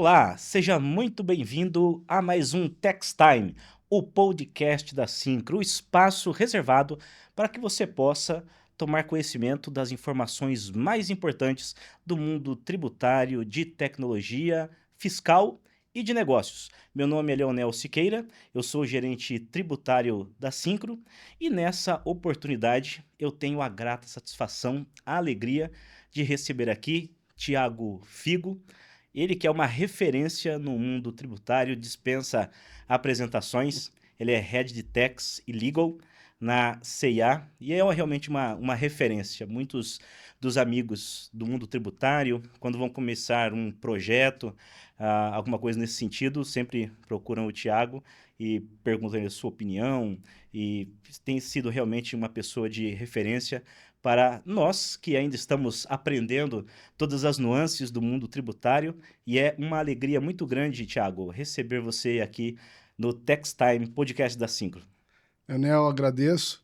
Olá, seja muito bem-vindo a mais um Text Time, o podcast da Syncro, o espaço reservado para que você possa tomar conhecimento das informações mais importantes do mundo tributário, de tecnologia, fiscal e de negócios. Meu nome é Leonel Siqueira, eu sou gerente tributário da Syncro e nessa oportunidade eu tenho a grata satisfação, a alegria de receber aqui Tiago Figo, ele que é uma referência no mundo tributário, dispensa apresentações. Ele é Head de Tax e Legal na CIA e é realmente uma referência. Muitos dos amigos do mundo tributário, quando vão começar um projeto, alguma coisa nesse sentido, sempre procuram o Tiago e perguntam a sua opinião, e tem sido realmente uma pessoa de referência para nós que ainda estamos aprendendo todas as nuances do mundo tributário, e é uma alegria muito grande, Thiago, receber você aqui no Tax Time, podcast da Syncro. Leonel, agradeço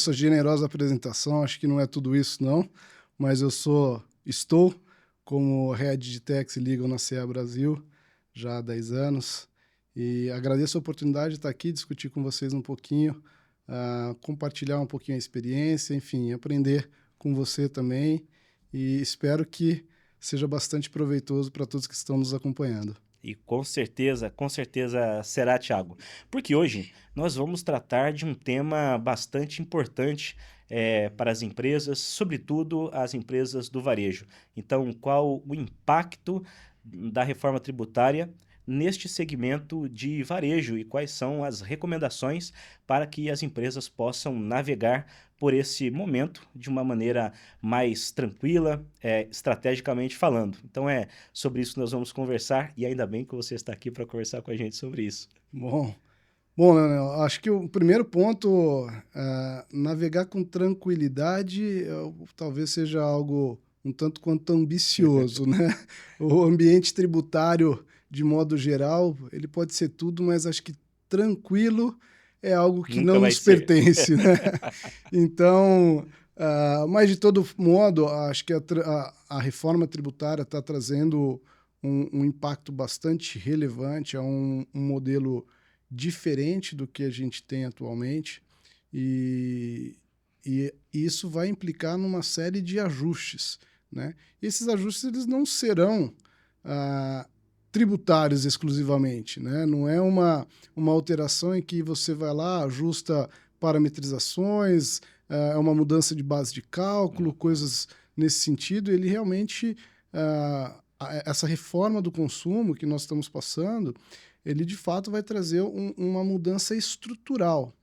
a generosa apresentação, acho que não é tudo isso não, mas estou como Head de Tax e Legal na CEA Brasil já há 10 anos, e agradeço a oportunidade de estar aqui, discutir com vocês um pouquinho, compartilhar um pouquinho a experiência, enfim, aprender com você também, e espero que seja bastante proveitoso para todos que estão nos acompanhando. E com certeza será, Thiago. Porque hoje nós vamos tratar de um tema bastante importante para as empresas, sobretudo as empresas do varejo. Então, qual o impacto da reforma tributária neste segmento de varejo e quais são as recomendações para que as empresas possam navegar por esse momento de uma maneira mais tranquila, estrategicamente falando. Então é sobre isso que nós vamos conversar, e ainda bem que você está aqui para conversar com a gente sobre isso. Bom, Leonel, acho que o primeiro ponto, navegar com tranquilidade, talvez seja algo um tanto quanto ambicioso, né? O ambiente tributário, de modo geral, ele pode ser tudo, mas acho que tranquilo é algo que Nunca não vai nos ser. pertence, né? Então, mas de todo modo, acho que a reforma tributária está trazendo um impacto bastante relevante a um modelo diferente do que a gente tem atualmente, e isso vai implicar numa série de ajustes, né? E esses ajustes eles não serão tributários exclusivamente, né? Não é uma alteração em que você vai lá, ajusta parametrizações, é uma mudança de base de cálculo, coisas nesse sentido. Ele realmente, essa reforma do consumo que nós estamos passando, ele de fato vai trazer uma mudança estrutural,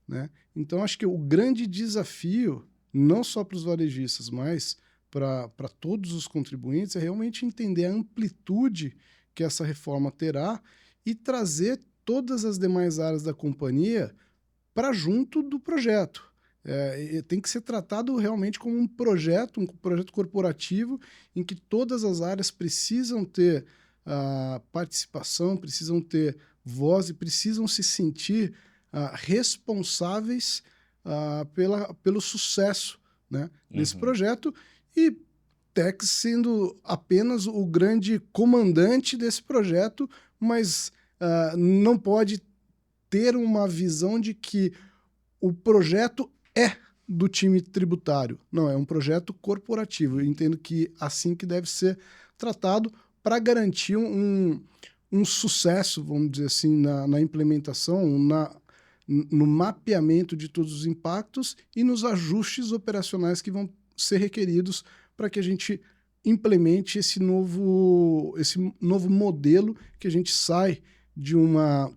né? Então, acho que o grande desafio, não só para os varejistas, mas para todos os contribuintes, é realmente entender a amplitude que essa reforma terá e trazer todas as demais áreas da companhia para junto do projeto. Tem que ser tratado realmente como um projeto corporativo em que todas as áreas precisam ter participação, precisam ter voz e precisam se sentir responsáveis pelo sucesso, né, desse projeto, e Tex sendo apenas o grande comandante desse projeto, mas não pode ter uma visão de que o projeto é do time tributário. Não, é um projeto corporativo. Eu entendo que assim que deve ser tratado para garantir um sucesso, vamos dizer assim, na implementação, no mapeamento de todos os impactos e nos ajustes operacionais que vão ser requeridos para que a gente implemente esse novo modelo, que a gente sai de uma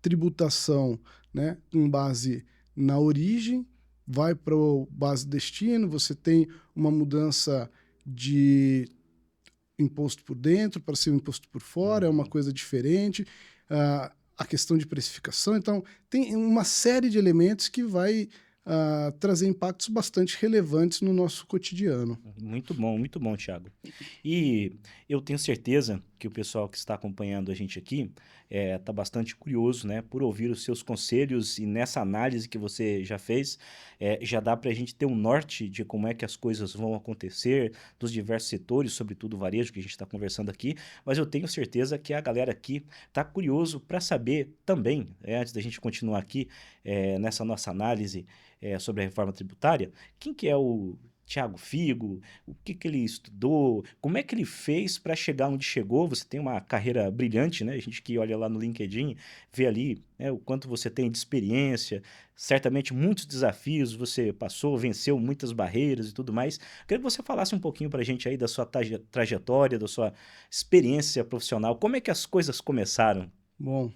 tributação, né, com base na origem, vai para o base destino, você tem uma mudança de imposto por dentro para ser um imposto por fora, é uma coisa diferente, a questão de precificação. Então, tem uma série de elementos que vai trazer impactos bastante relevantes no nosso cotidiano. Muito bom, Thiago. E eu tenho certeza que o pessoal que está acompanhando a gente aqui tá bastante curioso, né, por ouvir os seus conselhos e nessa análise que você já fez, já dá para a gente ter um norte de como é que as coisas vão acontecer, dos diversos setores, sobretudo o varejo que a gente está conversando aqui, mas eu tenho certeza que a galera aqui está curioso para saber também, antes da gente continuar aqui nessa nossa análise sobre a reforma tributária, quem que é o Thiago Figo, o que que ele estudou, como é que ele fez para chegar onde chegou. Você tem uma carreira brilhante, né? A gente que olha lá no LinkedIn, vê ali, né, o quanto você tem de experiência, certamente muitos desafios você passou, venceu muitas barreiras e tudo mais. Queria que você falasse um pouquinho para a gente aí da sua trajetória, da sua experiência profissional, como é que as coisas começaram? Bom,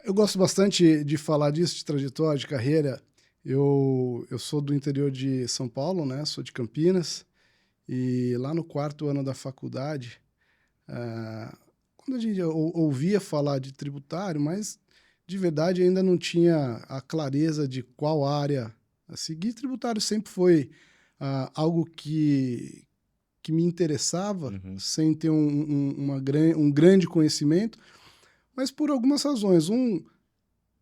eu gosto bastante de falar disso, de trajetória, de carreira. Eu sou do interior de São Paulo, né? Sou de Campinas. E lá no quarto ano da faculdade, quando a gente ouvia falar de tributário, mas de verdade ainda não tinha a clareza de qual área a seguir. Tributário sempre foi algo que me interessava, Uhum. sem ter um grande conhecimento, mas por algumas razões.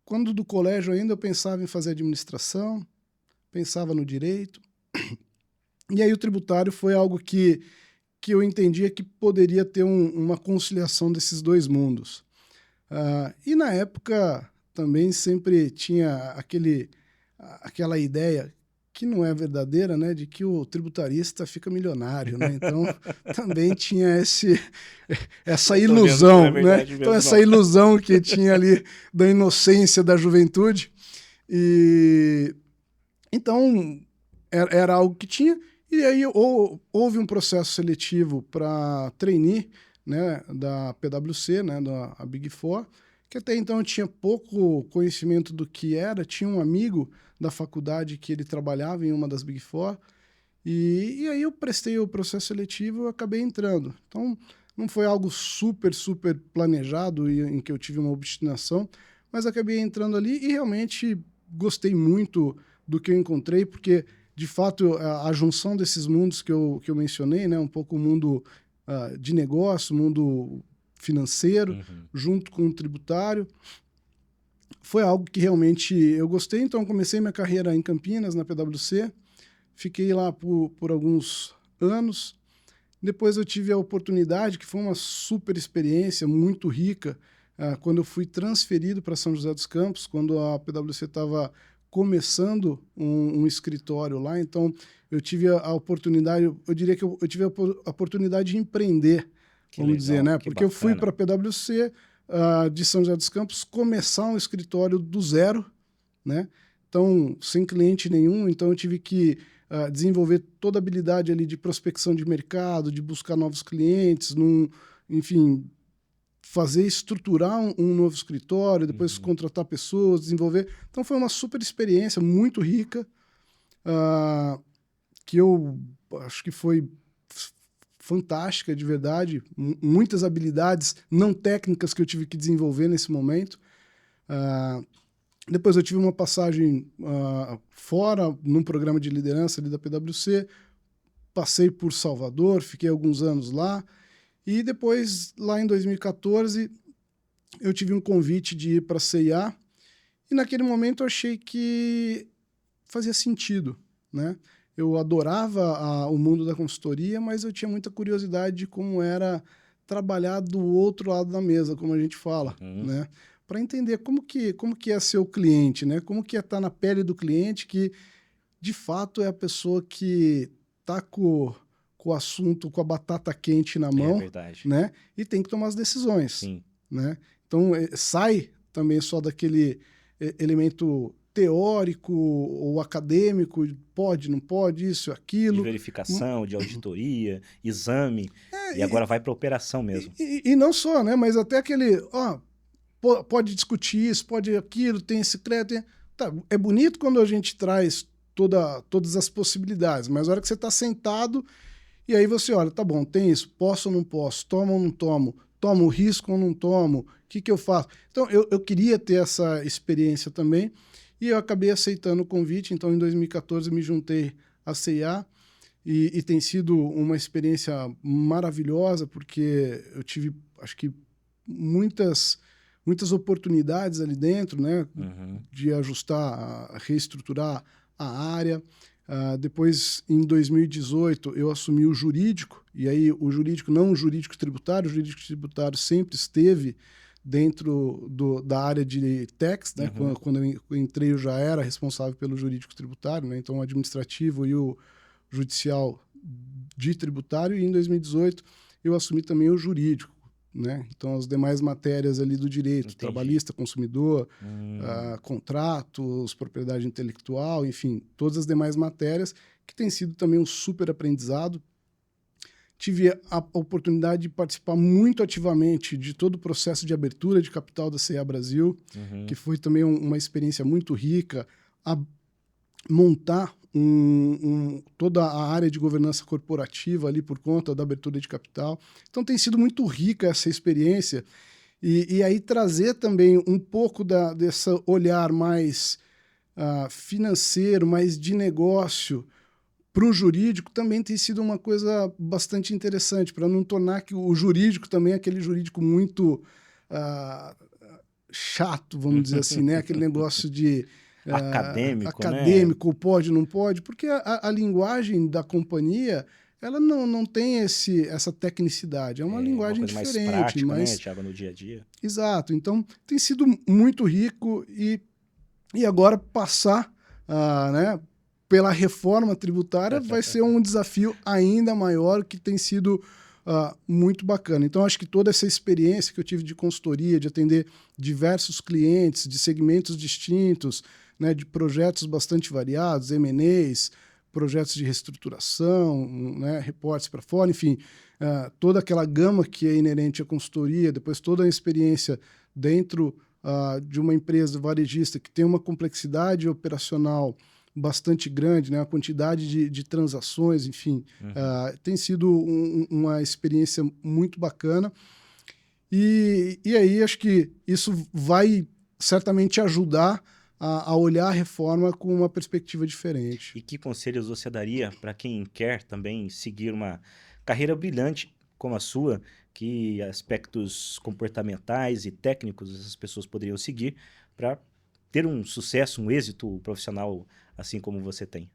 Quando do colégio ainda eu pensava em fazer administração, pensava no direito, e aí o tributário foi algo que eu entendia que poderia ter uma conciliação desses dois mundos. E na época também sempre tinha aquela ideia, que não é verdadeira, né, de que o tributarista fica milionário, né? Então também tinha essa Eu tô vendo que não é ilusão, né? verdade Então mesmo, essa não. ilusão que tinha ali da inocência da juventude. E então era algo que tinha. E aí houve um processo seletivo para trainee, né, da PwC, né, da Big Four, que até então eu tinha pouco conhecimento do que era. Tinha um amigo da faculdade que ele trabalhava em uma das Big Four, e aí eu prestei o processo seletivo e acabei entrando. Então, não foi algo super planejado e em que eu tive uma obstinação, mas acabei entrando ali e realmente gostei muito do que eu encontrei, porque, de fato, a junção desses mundos que eu mencionei, né, um pouco o mundo de negócio, o mundo financeiro, Uhum. junto com o tributário, foi algo que realmente eu gostei. Então, comecei minha carreira em Campinas, na PwC, fiquei lá por alguns anos. Depois eu tive a oportunidade, que foi uma super experiência, muito rica, quando eu fui transferido para São José dos Campos, quando a PwC estava começando um escritório lá. Então, eu tive a oportunidade, eu diria que eu tive a oportunidade de empreender, Que vamos dizer, legal, né? que Porque eu fui para bacana. a PwC de São José dos Campos começar um escritório do zero, né? Então, sem cliente nenhum, então eu tive que desenvolver toda a habilidade ali de prospecção de mercado, de buscar novos clientes, enfim, estruturar um novo escritório, depois Uhum. contratar pessoas, desenvolver. Então foi uma super experiência, muito rica, uh, que eu acho que foi fantástica, de verdade. Muitas habilidades não técnicas que eu tive que desenvolver nesse momento. Depois eu tive uma passagem fora, num programa de liderança ali da PwC, passei por Salvador, fiquei alguns anos lá, e depois, lá em 2014, eu tive um convite de ir para a CIA, e naquele momento eu achei que fazia sentido, né? Eu adorava o mundo da consultoria, mas eu tinha muita curiosidade de como era trabalhar do outro lado da mesa, como a gente fala, Uhum. né? Para entender como que é ser o cliente, né? Como que é estar na pele do cliente, que de fato é a pessoa que está com o assunto, com a batata quente na É mão, verdade. né? E tem que tomar as decisões, Sim. né? Então, sai também só daquele elemento teórico ou acadêmico, pode, não pode, isso, De aquilo. verificação, de auditoria, exame, e É, agora vai para operação mesmo. e não só, né? Mas até aquele, pode discutir isso, pode aquilo, tem esse crédito. Tá, é bonito quando a gente traz todas as possibilidades, mas a hora que você está sentado e aí você olha, tá bom, tem isso, posso ou não posso, tomo ou não tomo o risco ou não tomo, o que, que eu faço? Então, eu queria ter essa experiência também e eu acabei aceitando o convite. Então, em 2014, me juntei à CIA e tem sido uma experiência maravilhosa, porque eu tive, acho que, muitas oportunidades ali dentro, né? Uhum. De ajustar, reestruturar a área. Depois, em 2018, eu assumi o jurídico, e aí o jurídico, não o jurídico tributário sempre esteve dentro da área de tax, né? Uhum. Quando eu entrei, eu já era responsável pelo jurídico tributário, né? Então o administrativo e o judicial de tributário, e em 2018 eu assumi também o jurídico, né? Então as demais matérias ali do direito, Entendi. trabalhista, consumidor, Hum. contratos, propriedade intelectual, enfim, todas as demais matérias, que tem sido também um super aprendizado. Tive a oportunidade de participar muito ativamente de todo o processo de abertura de capital da C&A Brasil, que Uhum. foi também uma experiência muito rica, a montar toda a área de governança corporativa ali por conta da abertura de capital. Então tem sido muito rica essa experiência, e aí trazer também um pouco desse olhar mais financeiro, mais de negócio, para o jurídico também tem sido uma coisa bastante interessante, para não tornar que o jurídico também é aquele jurídico muito ah, chato, vamos dizer assim, né? Aquele negócio de Acadêmico, né? acadêmico, pode, não pode, porque a linguagem da companhia ela não tem essa tecnicidade, é uma É uma linguagem coisa mais diferente, prática, né, mas Thiago, no dia a dia. exato. Então tem sido muito rico, e agora passar, né, pela reforma tributária vai ser um desafio ainda maior, que tem sido muito bacana. Então, acho que toda essa experiência que eu tive de consultoria, de atender diversos clientes, de segmentos distintos, né, de projetos bastante variados, M&As, projetos de reestruturação, né, reportes para fora, enfim, toda aquela gama que é inerente à consultoria, depois toda a experiência dentro de uma empresa varejista que tem uma complexidade operacional bastante grande, né? A quantidade de transações, enfim, Uhum. tem sido uma experiência muito bacana. E aí acho que isso vai certamente ajudar a olhar a reforma com uma perspectiva diferente. E que conselhos você daria para quem quer também seguir uma carreira brilhante como a sua, que aspectos comportamentais e técnicos essas pessoas poderiam seguir para ter um sucesso, um êxito profissional assim como você tem?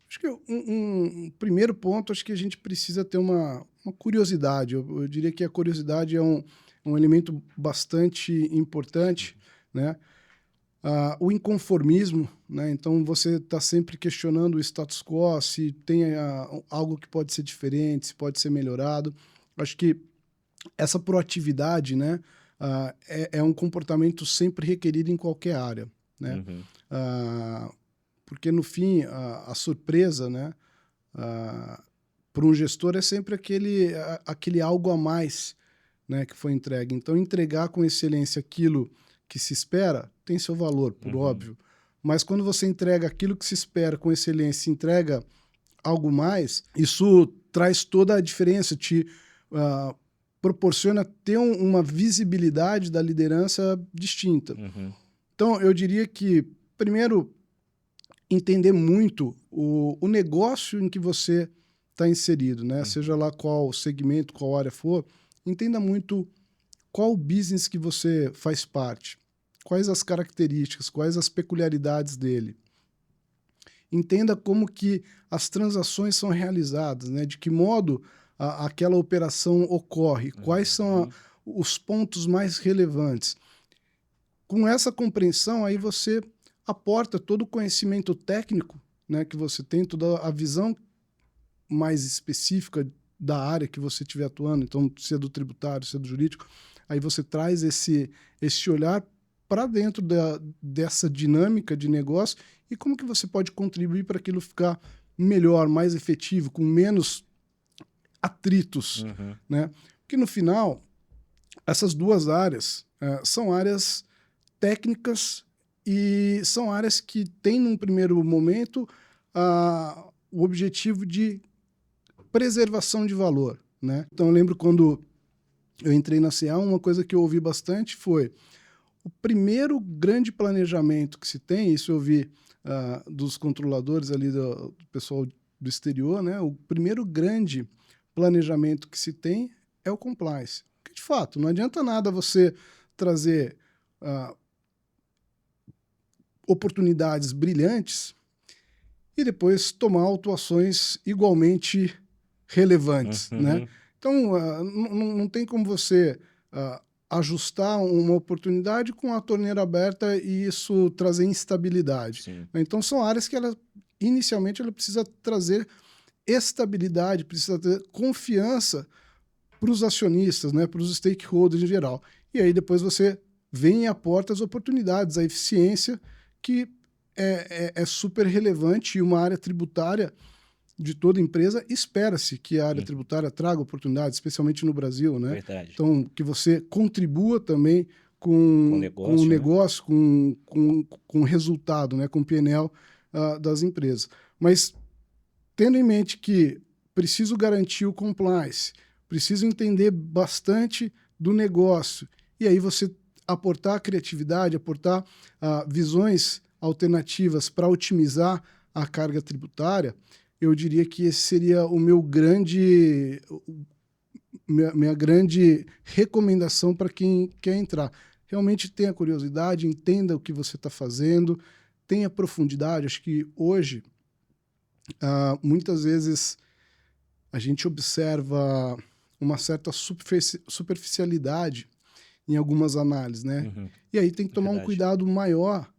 Acho que um primeiro ponto, acho que a gente precisa ter uma curiosidade. Eu diria que a curiosidade é um elemento bastante importante, né? O inconformismo, né? Então você está sempre questionando o status quo, se tem algo que pode ser diferente, se pode ser melhorado. Acho que essa proatividade, né, é um comportamento sempre requerido em qualquer área, né? Uhum. Ah, Porque no fim a surpresa, né, para um gestor é sempre aquele algo a mais, né, que foi entregue. Então entregar com excelência aquilo que se espera tem seu valor, por Uhum. óbvio. Mas quando você entrega aquilo que se espera com excelência, entrega algo mais, isso traz toda a diferença, te ah, proporciona ter uma visibilidade da liderança distinta. Uhum. Então, eu diria que, primeiro, entender muito o negócio em que você está inserido, né? Seja Uhum. lá qual segmento, qual área for, entenda muito qual o business que você faz parte, quais as características, quais as peculiaridades dele. Entenda como que as transações são realizadas, né? De que modo aquela operação ocorre, quais são Uhum. os pontos mais relevantes. Com essa compreensão, aí você aporta todo o conhecimento técnico, né, que você tem, toda a visão mais específica da área que você estiver atuando, então, se é do tributário, se é do jurídico, aí você traz esse olhar para dentro dessa dinâmica de negócio, e como que você pode contribuir para aquilo ficar melhor, mais efetivo, com menos atritos, Uhum. né? Porque no final, essas duas áreas são áreas técnicas, e são áreas que têm, num primeiro momento, o objetivo de preservação de valor, né? Então, eu lembro quando eu entrei na CA, uma coisa que eu ouvi bastante foi o primeiro grande planejamento que se tem, isso eu ouvi dos controladores ali, do pessoal do exterior, né? O primeiro grande planejamento que se tem é o compliance. Porque, de fato, não adianta nada você trazer oportunidades brilhantes e depois tomar autuações igualmente relevantes, né? Uhum. Então, não tem como você ajustar uma oportunidade com a torneira aberta e isso trazer instabilidade. Sim. Então, são áreas que inicialmente ela precisa trazer estabilidade, precisa ter confiança para os acionistas, né, para os stakeholders em geral. E aí depois você vem e aporta as oportunidades, a eficiência, que é super relevante, e uma área tributária de toda empresa espera-se que a área tributária traga oportunidades, especialmente no Brasil, né? Verdade. Então, que você contribua também Com com negócio, o né? negócio, com o resultado, né, com o PNL das empresas. Mas tendo em mente que preciso garantir o compliance, preciso entender bastante do negócio, e aí você aportar criatividade, aportar visões alternativas para otimizar a carga tributária, eu diria que esse seria o minha grande recomendação para quem quer entrar. Realmente tenha curiosidade, entenda o que você está fazendo, tenha profundidade. Acho que hoje, muitas vezes, a gente observa uma certa superficialidade em algumas análises, né? Uhum. E aí tem que tomar um Verdade. cuidado maior,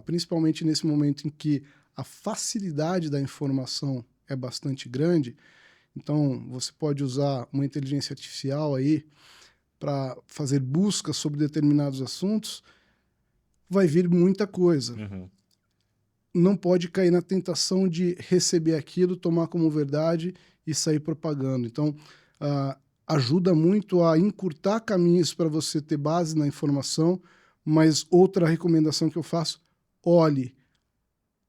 principalmente nesse momento em que a facilidade da informação é bastante grande. Então, você pode usar uma inteligência artificial aí para fazer buscas sobre determinados assuntos, vai vir muita coisa. Uhum. Não pode cair na tentação de receber aquilo, tomar como verdade e sair propagando. Então, ajuda muito a encurtar caminhos para você ter base na informação, mas outra recomendação que eu faço, olhe,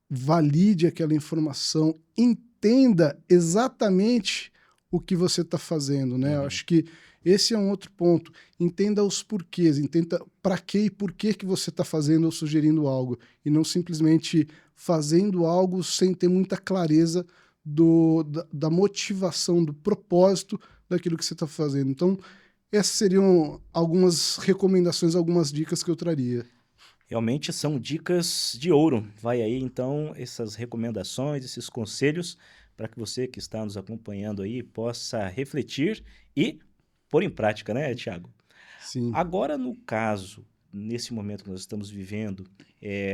valide aquela informação, entenda exatamente o que você está fazendo, né? Eu acho que esse é um outro ponto. Entenda os porquês, entenda para que e por que você está fazendo ou sugerindo algo, e não simplesmente fazendo algo sem ter muita clareza da motivação, do propósito daquilo que você está fazendo. Então, essas seriam algumas recomendações, algumas dicas que eu traria. Realmente são dicas de ouro. Vai aí, então, essas recomendações, esses conselhos, para que você que está nos acompanhando aí possa refletir e pôr em prática, né, Thiago? Sim. Agora, no caso, nesse momento que nós estamos vivendo,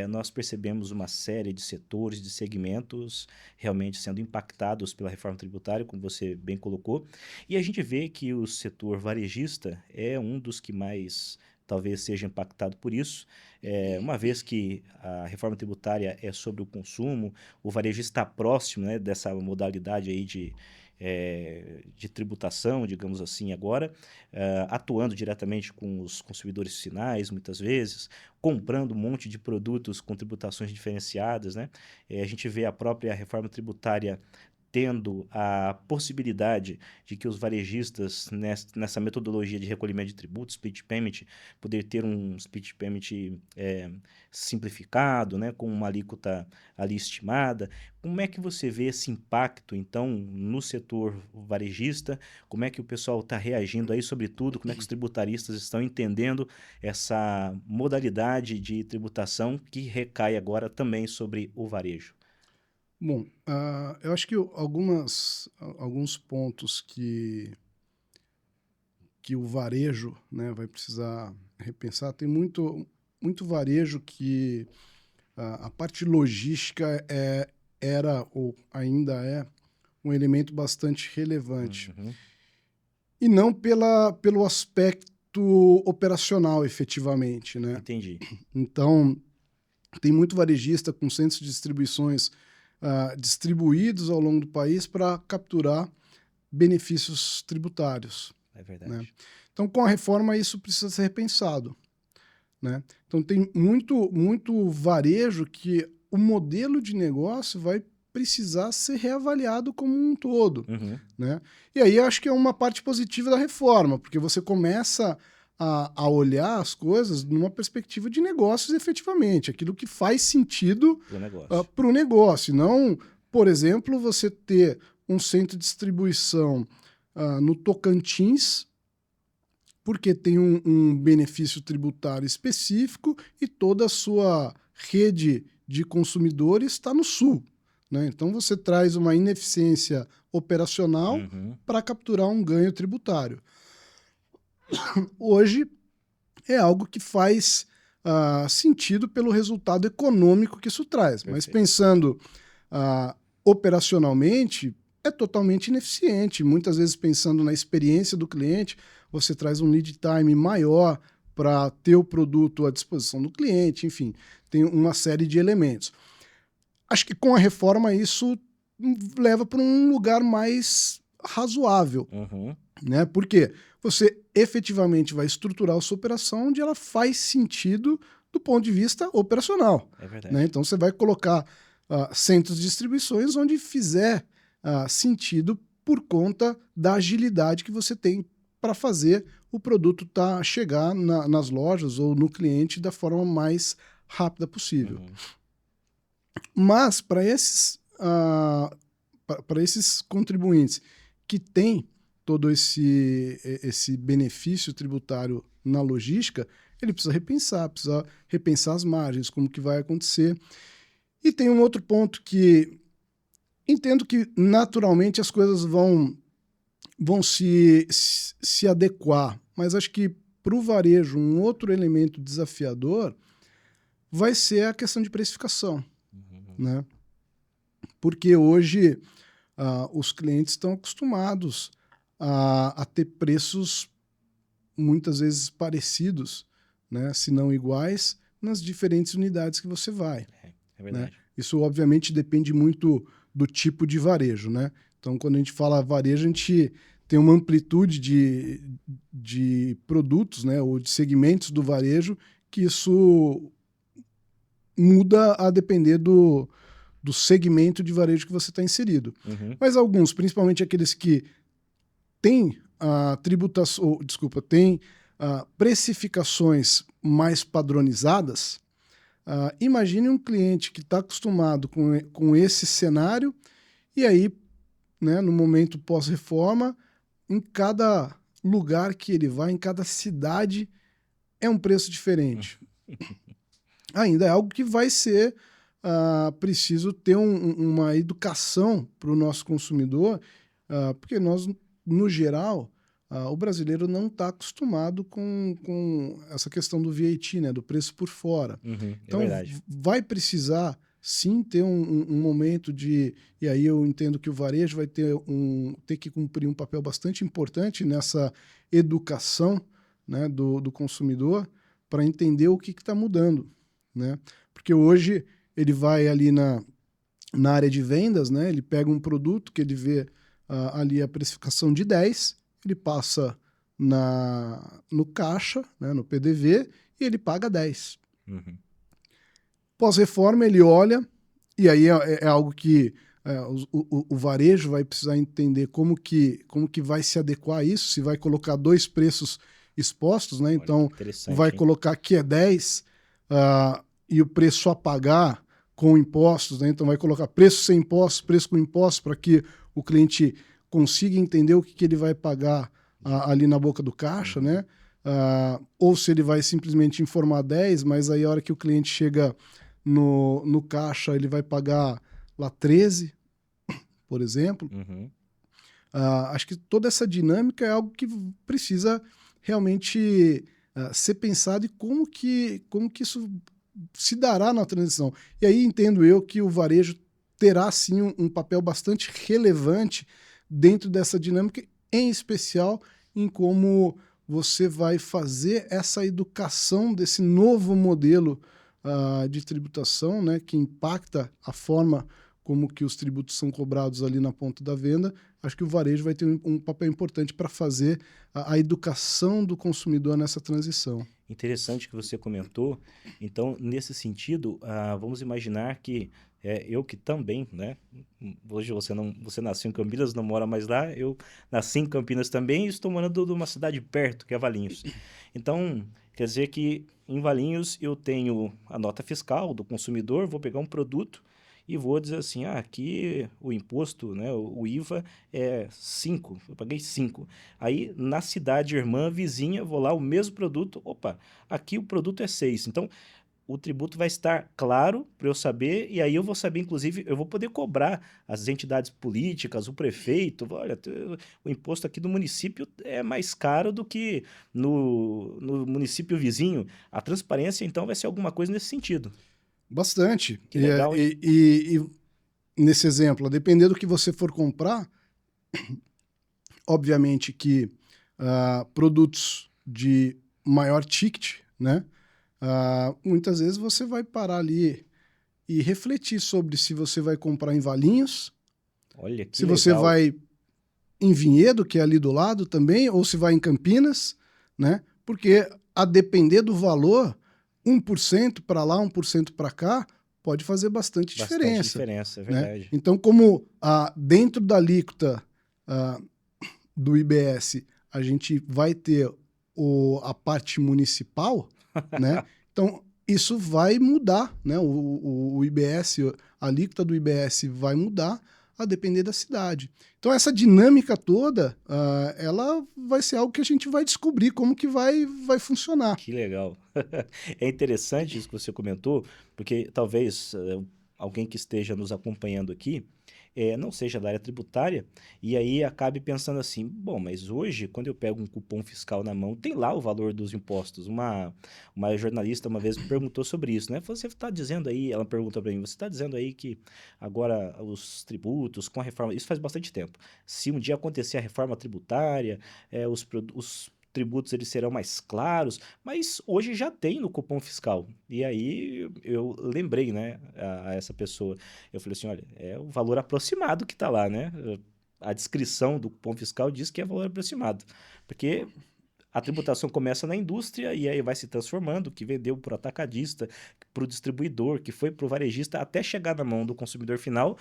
nós percebemos uma série de setores, de segmentos realmente sendo impactados pela reforma tributária, como você bem colocou, e a gente vê que o setor varejista é um dos que mais talvez seja impactado por isso, uma vez que a reforma tributária é sobre o consumo, o varejo está próximo, né, dessa modalidade aí de tributação, digamos assim, agora, atuando diretamente com os consumidores finais, muitas vezes, comprando um monte de produtos com tributações diferenciadas, né? A gente vê a própria reforma tributária tendo a possibilidade de que os varejistas, nessa metodologia de recolhimento de tributos, split payment, poder ter um split payment simplificado, né, com uma alíquota ali estimada. Como é que você vê esse impacto, então, no setor varejista? Como é que o pessoal está reagindo aí, sobretudo? Como é que os tributaristas estão entendendo essa modalidade de tributação que recai agora também sobre o varejo? Bom, eu acho que alguns pontos que o varejo, né, vai precisar repensar. Tem muito varejo que a parte logística era ou ainda é um elemento bastante relevante. Uhum. E não pelo aspecto operacional, efetivamente, né? Entendi. Então, tem muito varejista com centros de distribuições distribuídos ao longo do país para capturar benefícios tributários. É verdade. Né? Então, com a reforma, isso precisa ser repensado. Né? Então, tem muito varejo que o modelo de negócio vai precisar ser reavaliado como um todo. Uhum. Né? E aí, eu acho que é uma parte positiva da reforma, porque você começa a olhar as coisas numa perspectiva de negócios efetivamente, aquilo que faz sentido para o negócio. Não, por exemplo, você ter um centro de distribuição no Tocantins porque tem um benefício tributário específico e toda a sua rede de consumidores está no sul, né? Então você traz uma ineficiência operacional para capturar um ganho tributário. Hoje é algo que faz sentido pelo resultado econômico que isso traz. Perfeito. Mas pensando operacionalmente, é totalmente ineficiente. Muitas vezes, pensando na experiência do cliente, você traz um lead time maior para ter o produto à disposição do cliente, enfim, tem uma série de elementos. Acho que com a reforma isso leva para um lugar mais razoável, né? Porque você efetivamente vai estruturar a sua operação onde ela faz sentido do ponto de vista operacional. É verdade. Né? Então você vai colocar centros de distribuições onde fizer sentido por conta da agilidade que você tem para fazer o produto chegar nas lojas ou no cliente da forma mais rápida possível. Mas para esses contribuintes que têm todo esse benefício tributário na logística, ele precisa repensar as margens, como que vai acontecer. E tem um outro ponto que entendo que naturalmente as coisas vão se adequar, mas acho que para o varejo um outro elemento desafiador vai ser a questão de precificação, né? Porque hoje os clientes estão acostumados a ter preços muitas vezes parecidos, né, se não iguais, nas diferentes unidades que você vai. É verdade. Né? Isso, obviamente, depende muito do tipo de varejo. Né? Então, quando a gente fala varejo, a gente tem uma amplitude de produtos, né, ou de segmentos do varejo, que isso muda a depender do segmento de varejo que você está inserido. Mas alguns, principalmente aqueles que têm precificações mais padronizadas, imagine um cliente que está acostumado com esse cenário e aí, né, no momento pós-reforma, em cada lugar que ele vai, em cada cidade, é um preço diferente. Ainda é algo que vai ser preciso ter uma educação para o nosso consumidor, porque nós, no geral, o brasileiro não está acostumado com essa questão do VAT, né, do preço por fora. Então, vai precisar, sim, ter um momento de... E aí eu entendo que o varejo vai ter que cumprir um papel bastante importante nessa educação, né, do consumidor para entender o que está mudando. Né? Porque hoje ele vai ali na área de vendas, né, ele pega um produto que ele vê ali a precificação de 10, ele passa no caixa, né, no PDV, e ele paga 10. Pós-reforma, ele olha, e aí é algo que o varejo vai precisar entender como que vai se adequar a isso, se vai colocar 2 preços expostos, né? Então vai colocar que é 10 e o preço a pagar com impostos, né? Então vai colocar preço sem impostos, preço com impostos, para que o cliente consiga entender o que ele vai pagar ali na boca do caixa, né? Ou se ele vai simplesmente informar 10, mas aí a hora que o cliente chega no caixa, ele vai pagar lá 13, por exemplo. Acho que toda essa dinâmica é algo que precisa realmente ser pensado e como que isso se dará na transição. E aí entendo eu que o varejo terá, sim, um papel bastante relevante dentro dessa dinâmica, em especial em como você vai fazer essa educação desse novo modelo de tributação, né, que impacta a forma como que os tributos são cobrados ali na ponta da venda. Acho que o varejo vai ter um papel importante para fazer a educação do consumidor nessa transição. Interessante que você comentou. Então, nesse sentido, vamos imaginar que eu que também, né? Hoje você nasceu em Campinas, não mora mais lá. Eu nasci em Campinas também e estou morando numa cidade perto, que é Valinhos. Então, quer dizer que em Valinhos eu tenho a nota fiscal do consumidor, vou pegar um produto e vou dizer assim, aqui o imposto, né, o IVA é 5, eu paguei 5. Aí na cidade irmã, vizinha, vou lá, o mesmo produto, opa, aqui o produto é 6. Então, o tributo vai estar claro para eu saber, e aí eu vou saber, inclusive, eu vou poder cobrar as entidades políticas, o prefeito. Olha, o imposto aqui do município é mais caro do que no município vizinho. A transparência, então, vai ser alguma coisa nesse sentido. Bastante. Que legal, hein? E nesse exemplo, a depender do que você for comprar, obviamente que produtos de maior ticket, né? Muitas vezes você vai parar ali e refletir sobre se você vai comprar em Valinhos, Olha que se você legal. vai em Vinhedo, que é ali do lado também, ou se vai em Campinas, né? Porque a depender do valor, 1% para lá, 1% para cá, pode fazer bastante Bastante diferença. diferença, é Né? verdade. Então, como dentro da alíquota do IBS, a gente vai ter a parte municipal, né? Então, isso vai mudar, né? O IBS, a alíquota do IBS vai mudar a depender da cidade. Então, essa dinâmica toda, ela vai ser algo que a gente vai descobrir como que vai funcionar. Que legal. É interessante isso que você comentou, porque talvez alguém que esteja nos acompanhando aqui não seja da área tributária e aí acabe pensando assim, bom, mas hoje, quando eu pego um cupom fiscal na mão, tem lá o valor dos impostos. Uma jornalista uma vez me perguntou sobre isso, né? Você está dizendo aí, ela perguntou para mim, você está dizendo aí que agora os tributos com a reforma, isso faz bastante tempo, se um dia acontecer a reforma tributária, os tributos eles serão mais claros, mas hoje já tem no cupom fiscal. E aí eu lembrei, né, a essa pessoa. Eu falei assim, olha, é o valor aproximado que está lá, né? A descrição do cupom fiscal diz que é valor aproximado. Porque a tributação começa na indústria e aí vai se transformando, que vendeu para o atacadista, para o distribuidor, que foi para o varejista, até chegar na mão do consumidor final.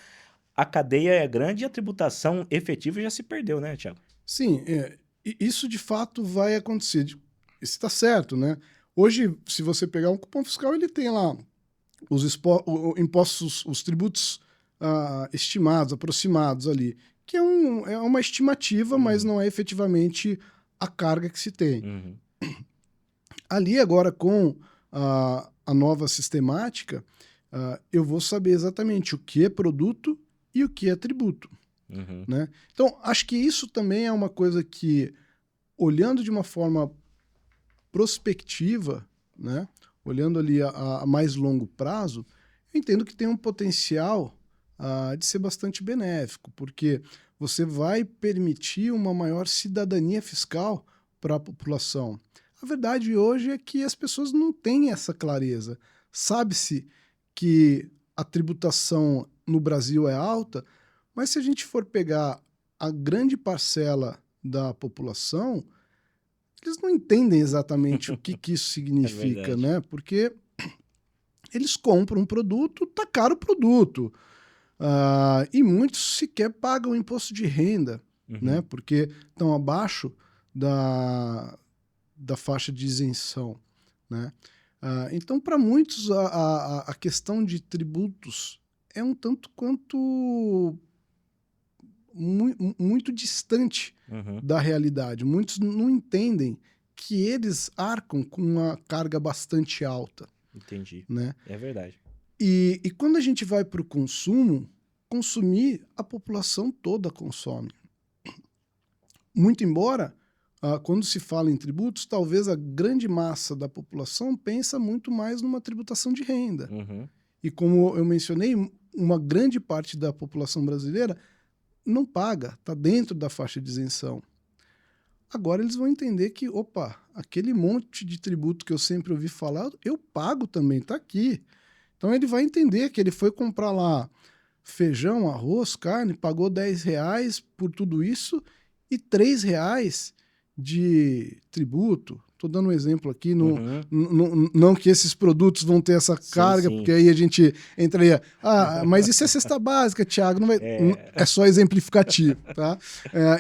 A cadeia é grande e a tributação efetiva já se perdeu, né, Thiago? Sim, isso de fato vai acontecer. Isso está certo, né? Hoje, se você pegar um cupom fiscal, ele tem lá os impostos, os tributos estimados, aproximados ali, que é uma estimativa, mas não é efetivamente a carga que se tem. Uhum. Ali agora, com a nova sistemática, eu vou saber exatamente o que é produto e o que é tributo. Uhum. Né? Então, acho que isso também é uma coisa que, olhando de uma forma prospectiva, né? Olhando ali a mais longo prazo, eu entendo que tem um potencial de ser bastante benéfico, porque você vai permitir uma maior cidadania fiscal para a população. A verdade hoje é que as pessoas não têm essa clareza. Sabe-se que a tributação no Brasil é alta, mas se a gente for pegar a grande parcela da população, eles não entendem exatamente o que isso significa, né? Porque eles compram um produto, tá caro o produto. E muitos sequer pagam imposto de renda, né? Porque estão abaixo da faixa de isenção, né? Então, para muitos, a questão de tributos é um tanto quanto muito distante da realidade. Muitos não entendem que eles arcam com uma carga bastante alta. Entendi. Né? É verdade. E quando a gente vai para o consumo, consumir, a população toda consome. Muito embora, quando se fala em tributos, talvez a grande massa da população pensa muito mais numa tributação de renda. E como eu mencionei, uma grande parte da população brasileira não paga, está dentro da faixa de isenção. Agora eles vão entender que, opa, aquele monte de tributo que eu sempre ouvi falar, eu pago também, está aqui. Então ele vai entender que ele foi comprar lá feijão, arroz, carne, pagou R$10 por tudo isso e R$3 de tributo. Estou dando um exemplo aqui, não que esses produtos vão ter essa carga, sim. Porque aí a gente entraria, mas isso é cesta básica, Thiago, não vai... É só exemplificativo, tá?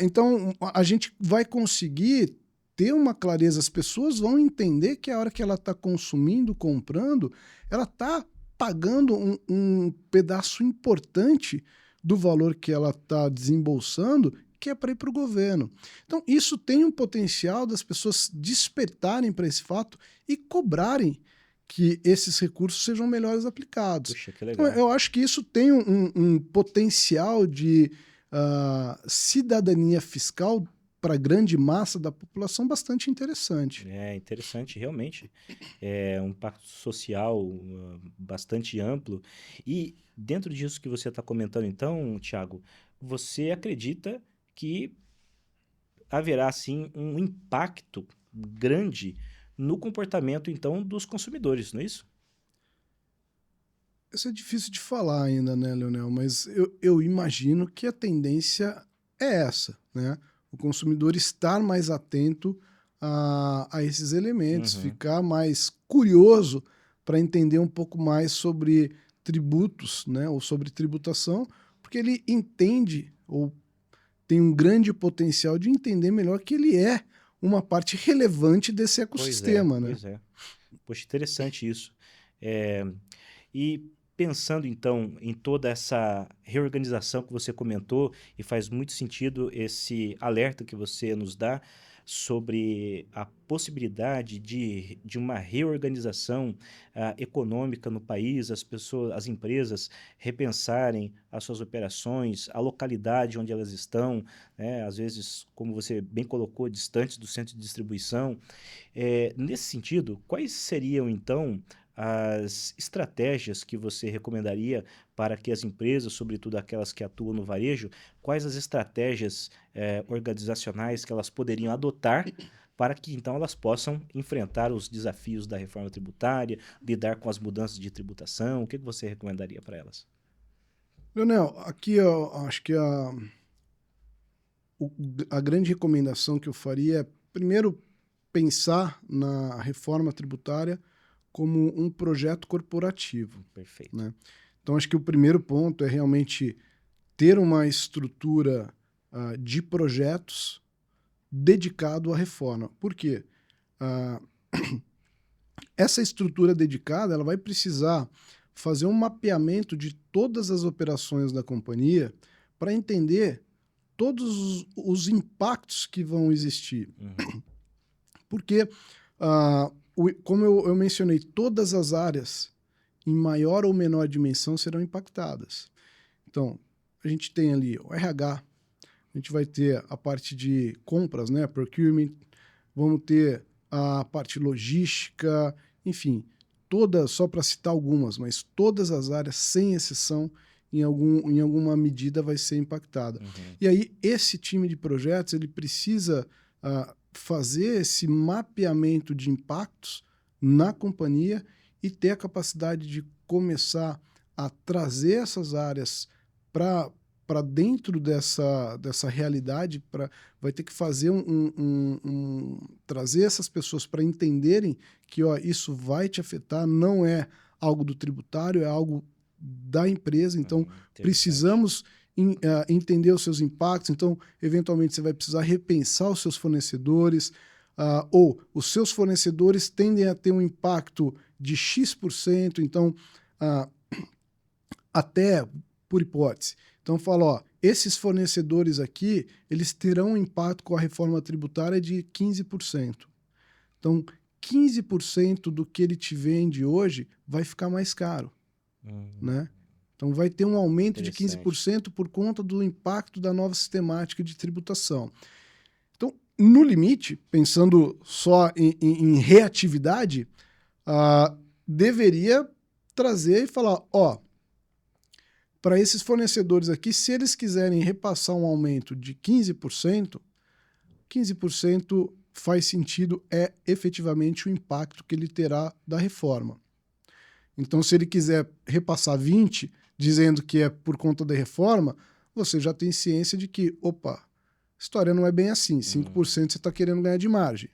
Então, a gente vai conseguir ter uma clareza, as pessoas vão entender que a hora que ela está consumindo, comprando, ela está pagando um pedaço importante do valor que ela está desembolsando, que é para ir para o governo. Então, isso tem um potencial das pessoas despertarem para esse fato e cobrarem que esses recursos sejam melhores aplicados. Puxa, que legal. Então, eu acho que isso tem um potencial de cidadania fiscal para a grande massa da população bastante interessante. É interessante, realmente. É um impacto social bastante amplo. E dentro disso que você está comentando, então, Thiago, você acredita que haverá, sim, um impacto grande no comportamento, então, dos consumidores, não é isso? Isso é difícil de falar ainda, né, Leonel? Mas eu imagino que a tendência é essa, né? O consumidor estar mais atento a esses elementos, Uhum. ficar mais curioso para entender um pouco mais sobre tributos, né, ou sobre tributação, porque ele entende ou tem um grande potencial de entender melhor que ele é uma parte relevante desse ecossistema, né? Pois é. Poxa, interessante isso. É, e pensando então em toda essa reorganização que você comentou, e faz muito sentido esse alerta que você nos dá sobre a possibilidade de uma reorganização econômica no país, as pessoas, as empresas repensarem as suas operações, a localidade onde elas estão, né, às vezes, como você bem colocou, distantes do centro de distribuição. Nesse sentido, quais seriam então as estratégias que você recomendaria para que as empresas, sobretudo aquelas que atuam no varejo, quais as estratégias organizacionais que elas poderiam adotar para que então elas possam enfrentar os desafios da reforma tributária, lidar com as mudanças de tributação? O que você recomendaria para elas? Leonel, aqui eu acho que a grande recomendação que eu faria é, primeiro, pensar na reforma tributária como um projeto corporativo, Perfeito. né? Então, acho que o primeiro ponto é realmente ter uma estrutura de projetos dedicado à reforma. Por quê? Uh, essa estrutura dedicada ela vai precisar fazer um mapeamento de todas as operações da companhia para entender todos os impactos que vão existir. Uhum. Porque, como eu mencionei, todas as áreas, em maior ou menor dimensão, serão impactadas. Então, a gente tem ali o RH, a gente vai ter a parte de compras, né, procurement, vamos ter a parte logística, enfim, todas, só para citar algumas, mas todas as áreas, sem exceção, em alguma medida vai ser impactada. Uhum. E aí, esse time de projetos, ele precisa fazer esse mapeamento de impactos na companhia e ter a capacidade de começar a trazer essas áreas para dentro dessa realidade, vai ter que fazer trazer essas pessoas para entenderem que isso vai te afetar, não é algo do tributário, é algo da empresa, então precisamos entender os seus impactos, então eventualmente você vai precisar repensar os seus fornecedores, ou os seus fornecedores tendem a ter um impacto de X%, então até por hipótese. Então fala, esses fornecedores aqui, eles terão um impacto com a reforma tributária de 15%. Então 15% do que ele te vende hoje vai ficar mais caro, né? Então vai ter um aumento de 15% por conta do impacto da nova sistemática de tributação. Então, no limite, pensando só em reatividade, deveria trazer e falar, para esses fornecedores aqui, se eles quiserem repassar um aumento de 15%, 15% faz sentido, é efetivamente o impacto que ele terá da reforma. Então, se ele quiser repassar 20%, dizendo que é por conta da reforma, você já tem ciência de que, a história não é bem assim, 5% você está querendo ganhar de margem.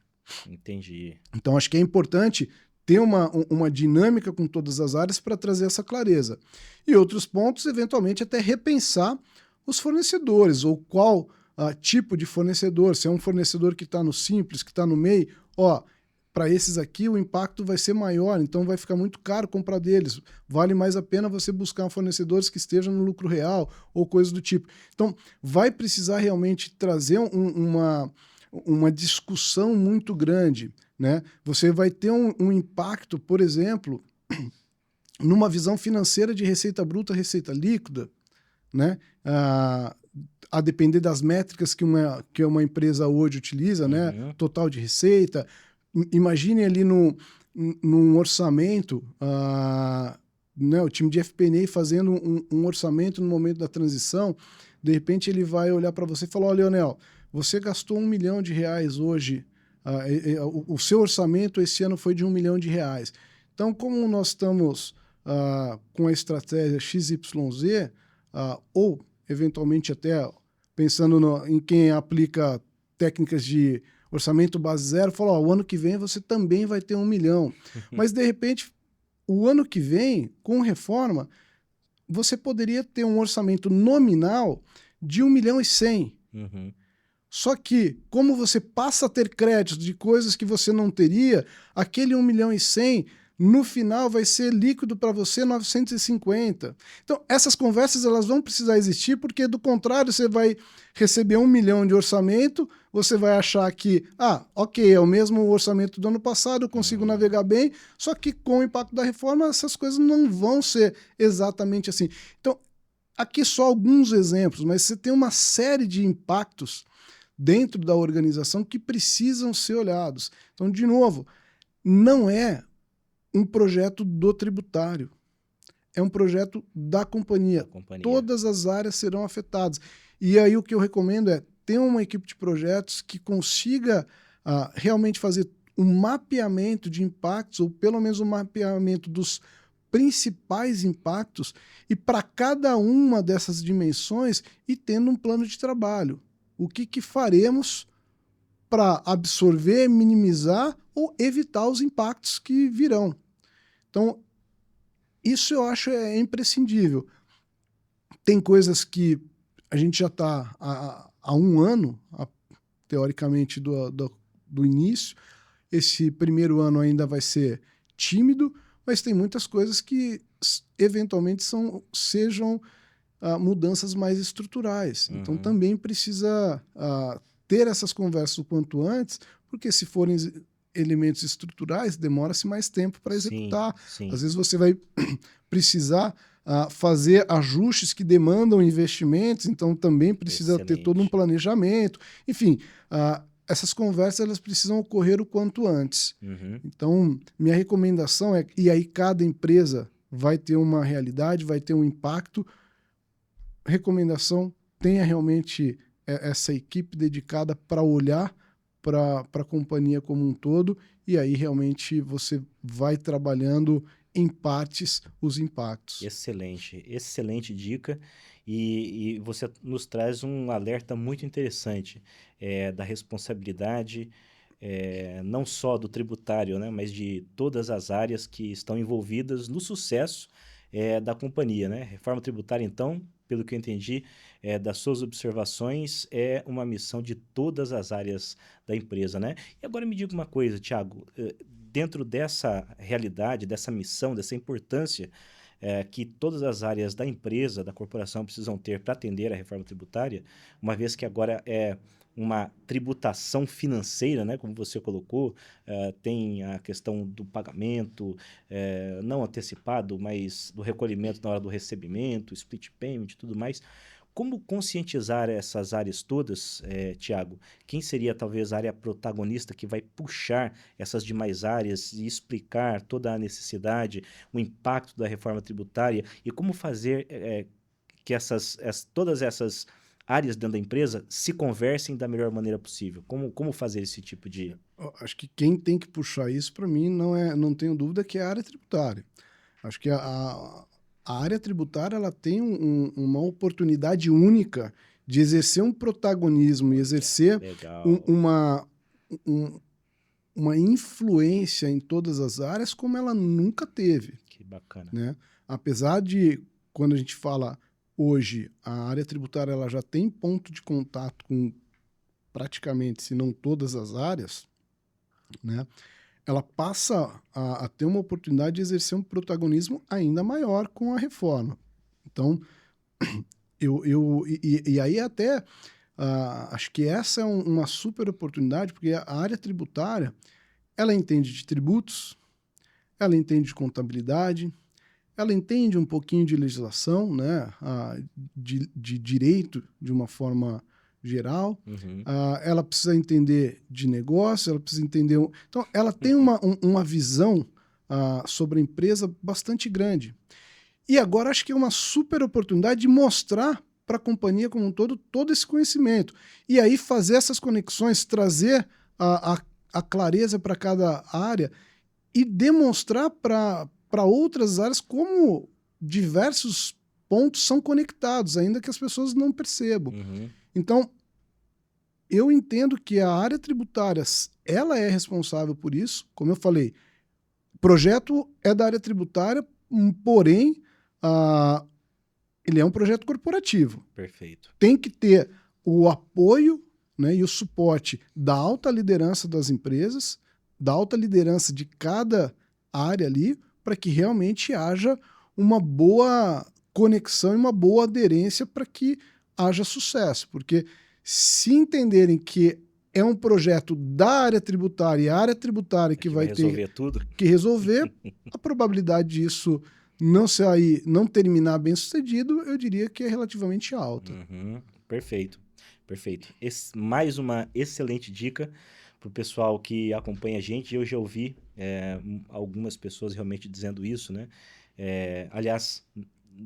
Entendi. Então, acho que é importante ter uma dinâmica com todas as áreas para trazer essa clareza. E outros pontos, eventualmente, até repensar os fornecedores, ou qual tipo de fornecedor, se é um fornecedor que está no simples, que está no MEI, para esses aqui o impacto vai ser maior, então vai ficar muito caro comprar deles. Vale mais a pena você buscar fornecedores que estejam no lucro real ou coisas do tipo. Então, vai precisar realmente trazer uma discussão muito grande, né? Você vai ter um impacto, por exemplo, numa visão financeira de receita bruta, receita líquida, né? A depender das métricas que uma empresa hoje utiliza, né? Total de receita. Imagine ali num orçamento, né? O time de FP&A fazendo um orçamento no momento da transição, de repente ele vai olhar para você e falar, olha, Leonel, você gastou R$1 milhão hoje, o seu orçamento esse ano foi de R$1 milhão. Então, como nós estamos com a estratégia XYZ, ou eventualmente até pensando em quem aplica técnicas de orçamento base zero, fala, o ano que vem você também vai ter R$1 milhão. Mas, de repente, o ano que vem, com reforma, você poderia ter um orçamento nominal de R$1 milhão. Só que, como você passa a ter créditos de coisas que você não teria, aquele R$1 milhão, no final vai ser líquido para você 950. Então, essas conversas elas vão precisar existir, porque do contrário, você vai receber R$1 milhão de orçamento, você vai achar que, ok, é o mesmo orçamento do ano passado, eu consigo navegar bem, só que com o impacto da reforma, essas coisas não vão ser exatamente assim. Então, aqui só alguns exemplos, mas você tem uma série de impactos dentro da organização que precisam ser olhados. Então, de novo, não é um projeto do tributário, é um projeto da companhia. Todas as áreas serão afetadas. E aí o que eu recomendo é ter uma equipe de projetos que consiga realmente fazer um mapeamento de impactos, ou pelo menos um mapeamento dos principais impactos, e para cada uma dessas dimensões ir tendo um plano de trabalho. O que faremos para absorver, minimizar ou evitar os impactos que virão. Então, isso eu acho imprescindível. Tem coisas que a gente já está há um ano, teoricamente, do início. Esse primeiro ano ainda vai ser tímido, mas tem muitas coisas que eventualmente sejam mudanças mais estruturais. Então, também precisa ter essas conversas o quanto antes, porque se forem elementos estruturais, demora-se mais tempo para executar. Sim. Às vezes você vai precisar fazer ajustes que demandam investimentos, então também precisa ter todo um planejamento. Enfim, essas conversas elas precisam ocorrer o quanto antes. Então, minha recomendação é, e aí cada empresa vai ter uma realidade, vai ter um impacto. Recomendação, tenha realmente essa equipe dedicada para olhar para a companhia como um todo, e aí realmente você vai trabalhando em partes os impactos. Excelente dica, e você nos traz um alerta muito interessante da responsabilidade, não só do tributário, né, mas de todas as áreas que estão envolvidas no sucesso da companhia, né? Reforma tributária, então, pelo que eu entendi das suas observações, é uma missão de todas as áreas da empresa, né? E agora me diga uma coisa, Thiago, dentro dessa realidade, dessa missão, dessa importância que todas as áreas da empresa, da corporação precisam ter para atender a reforma tributária, uma vez que agora é uma tributação financeira, né, como você colocou, tem a questão do pagamento, não antecipado, mas do recolhimento na hora do recebimento, split payment e tudo mais. Como conscientizar essas áreas todas, Thiago? Quem seria talvez a área protagonista que vai puxar essas demais áreas e explicar toda a necessidade, o impacto da reforma tributária e como fazer que todas essas áreas dentro da empresa se conversem da melhor maneira possível? Como fazer esse tipo de... Acho que quem tem que puxar isso, para mim, não tenho dúvida que é a área tributária. Acho que a área tributária ela tem uma oportunidade única de exercer um protagonismo e exercer uma influência em todas as áreas como ela nunca teve. Que bacana. Né? Apesar de, quando a gente fala hoje, a área tributária ela já tem ponto de contato com praticamente, se não todas as áreas, né? ela passa a ter uma oportunidade de exercer um protagonismo ainda maior com a reforma. Então, e aí até acho que essa é uma super oportunidade, porque a área tributária, ela entende de tributos, ela entende de contabilidade, ela entende um pouquinho de legislação, né, de direito de uma forma geral, Uhum. ela precisa entender de negócio, ela precisa entender... Então, ela tem uma visão sobre a empresa bastante grande. E agora acho que é uma super oportunidade de mostrar para a companhia como um todo esse conhecimento. E aí fazer essas conexões, trazer a clareza para cada área e demonstrar para outras áreas como diversos pontos são conectados, ainda que as pessoas não percebam. Uhum. Então, eu entendo que a área tributária, ela é responsável por isso. Como eu falei, o projeto é da área tributária, porém, ele é um projeto corporativo. Perfeito. Tem que ter o apoio, né, e o suporte da alta liderança das empresas, da alta liderança de cada área ali, para que realmente haja uma boa conexão e uma boa aderência para que haja sucesso. Porque se entenderem que é um projeto da área tributária e a área tributária que vai ter resolver tudo. que resolver, a probabilidade disso não terminar bem sucedido, eu diria que é relativamente alta. Uhum. Perfeito, perfeito. Mais uma excelente dica para o pessoal que acompanha a gente. Eu já ouvi algumas pessoas realmente dizendo isso, né? Aliás,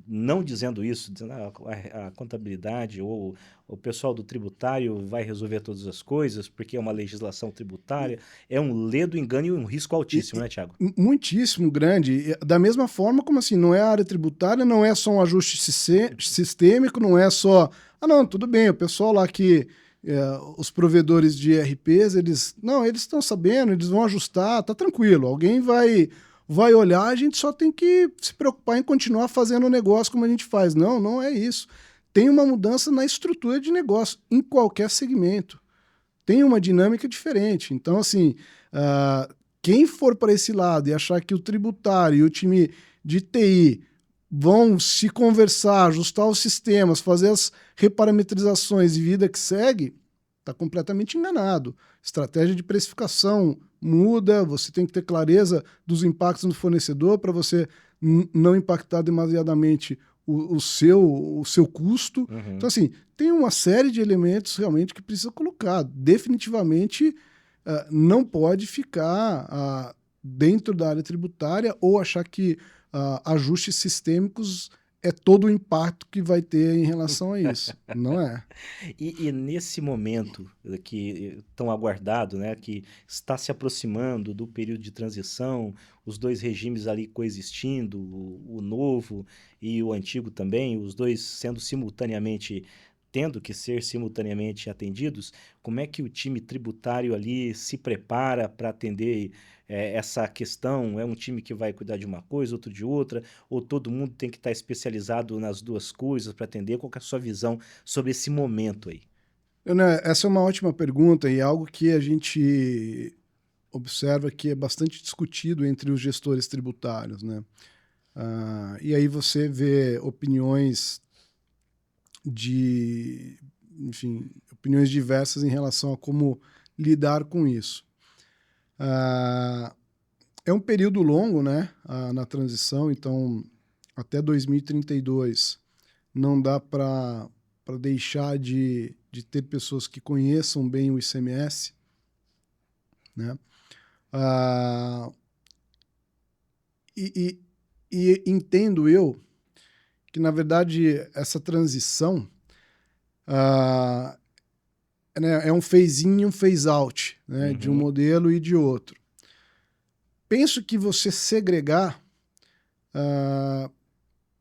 não dizendo isso, dizendo a contabilidade ou o pessoal do tributário vai resolver todas as coisas porque é uma legislação tributária. É um ledo engano e um risco altíssimo, né, Thiago? Muitíssimo grande. Da mesma forma como assim, não é a área tributária, não é só um ajuste sistêmico, não é só... não, tudo bem, o pessoal lá que... os provedores de ERPs, eles estão sabendo, eles vão ajustar, tá tranquilo, alguém vai olhar, a gente só tem que se preocupar em continuar fazendo o negócio como a gente faz. Não, não é isso. Tem uma mudança na estrutura de negócio, em qualquer segmento. Tem uma dinâmica diferente. Então, assim, quem for para esse lado e achar que o tributário e o time de TI vão se conversar, ajustar os sistemas, fazer as reparametrizações e vida que segue, está completamente enganado. Estratégia de precificação muda, você tem que ter clareza dos impactos no fornecedor para você não impactar demasiadamente o seu custo. Uhum. Então, assim, tem uma série de elementos realmente que precisa colocar. Definitivamente não pode ficar dentro da área tributária ou achar que ajustes sistêmicos é todo o impacto que vai ter em relação a isso. Não é. E nesse momento que tão aguardado, né, que está se aproximando do período de transição, os dois regimes ali coexistindo, o novo e o antigo também, os dois sendo tendo que ser simultaneamente atendidos, como é que o time tributário ali se prepara para atender essa questão? É um time que vai cuidar de uma coisa, outro de outra, ou todo mundo tem que estar especializado nas duas coisas para atender? Qual que é a sua visão sobre esse momento aí? Essa é uma ótima pergunta e algo que a gente observa que é bastante discutido entre os gestores tributários, né? E aí você vê opiniões diversas em relação a como lidar com isso. É um período longo, né, na transição, então até 2032 não dá para deixar de ter pessoas que conheçam bem o ICMS, né? E entendo eu que, na verdade, essa transição né, é um phase-in e um phase-out, né, de um modelo e de outro. Penso que você segregar,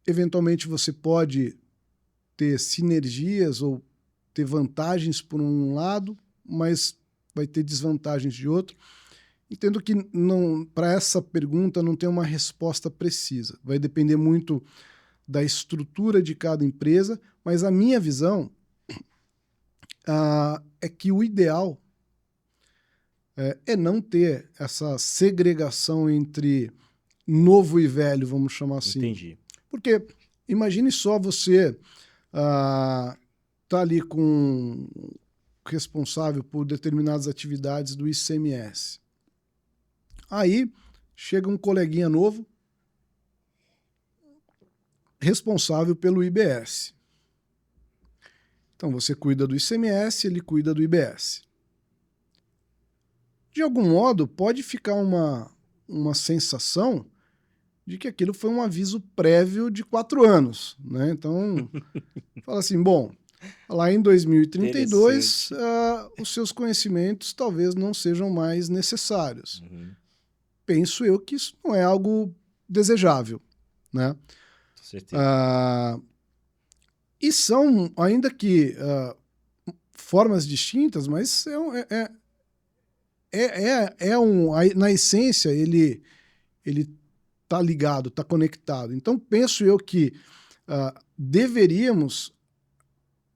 eventualmente você pode ter sinergias ou ter vantagens por um lado, mas vai ter desvantagens de outro. Entendo que para essa pergunta não tem uma resposta precisa. Vai depender muito da estrutura de cada empresa, mas a minha visão é que o ideal é não ter essa segregação entre novo e velho, vamos chamar assim. Entendi. Porque imagine só você tá ali com responsável por determinadas atividades do ICMS. Aí chega um coleguinha novo, responsável pelo IBS. Então você cuida do ICMS, ele cuida do IBS. De algum modo, pode ficar uma sensação de que aquilo foi um aviso prévio de 4 anos, né? Então, fala assim, bom, lá em 2032, os seus conhecimentos talvez não sejam mais necessários. Uhum. Penso eu que isso não é algo desejável, né? Com certeza. E são, ainda que formas distintas, mas na essência ele está ligado, está conectado. Então penso eu que deveríamos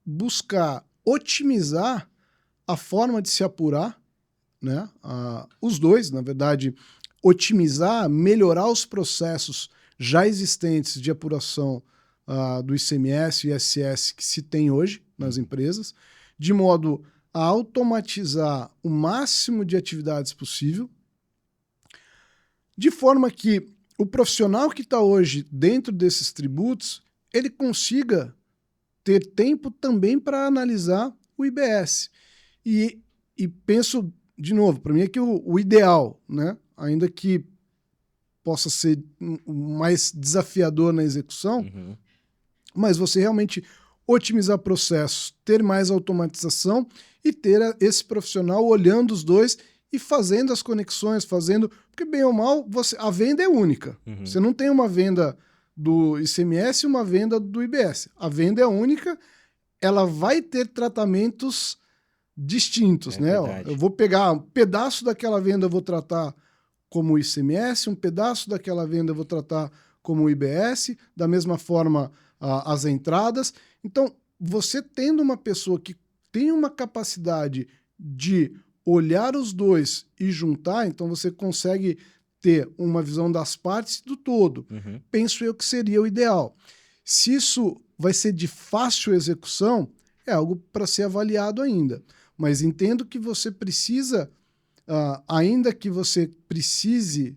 buscar otimizar a forma de se apurar, né? Os dois, na verdade, otimizar, melhorar os processos já existentes de apuração do ICMS e ISS que se tem hoje nas empresas, de modo a automatizar o máximo de atividades possível, de forma que o profissional que está hoje dentro desses tributos, ele consiga ter tempo também para analisar o IBS. E penso, de novo, para mim é que o ideal, né, ainda que possa ser mais desafiador na execução, mas você realmente otimizar processos, ter mais automatização e ter esse profissional olhando os dois e fazendo as conexões, porque bem ou mal, a venda é única. Você não tem uma venda do ICMS e uma venda do IBS. A venda é única, ela vai ter tratamentos distintos, né? Eu vou pegar um pedaço daquela venda, eu vou tratar como ICMS, um pedaço daquela venda eu vou tratar como IBS, da mesma forma as entradas. Então, você tendo uma pessoa que tem uma capacidade de olhar os dois e juntar, então você consegue ter uma visão das partes do todo. Penso eu que seria o ideal. Se isso vai ser de fácil execução, é algo para ser avaliado ainda. Mas entendo que você precisa, ainda que você precise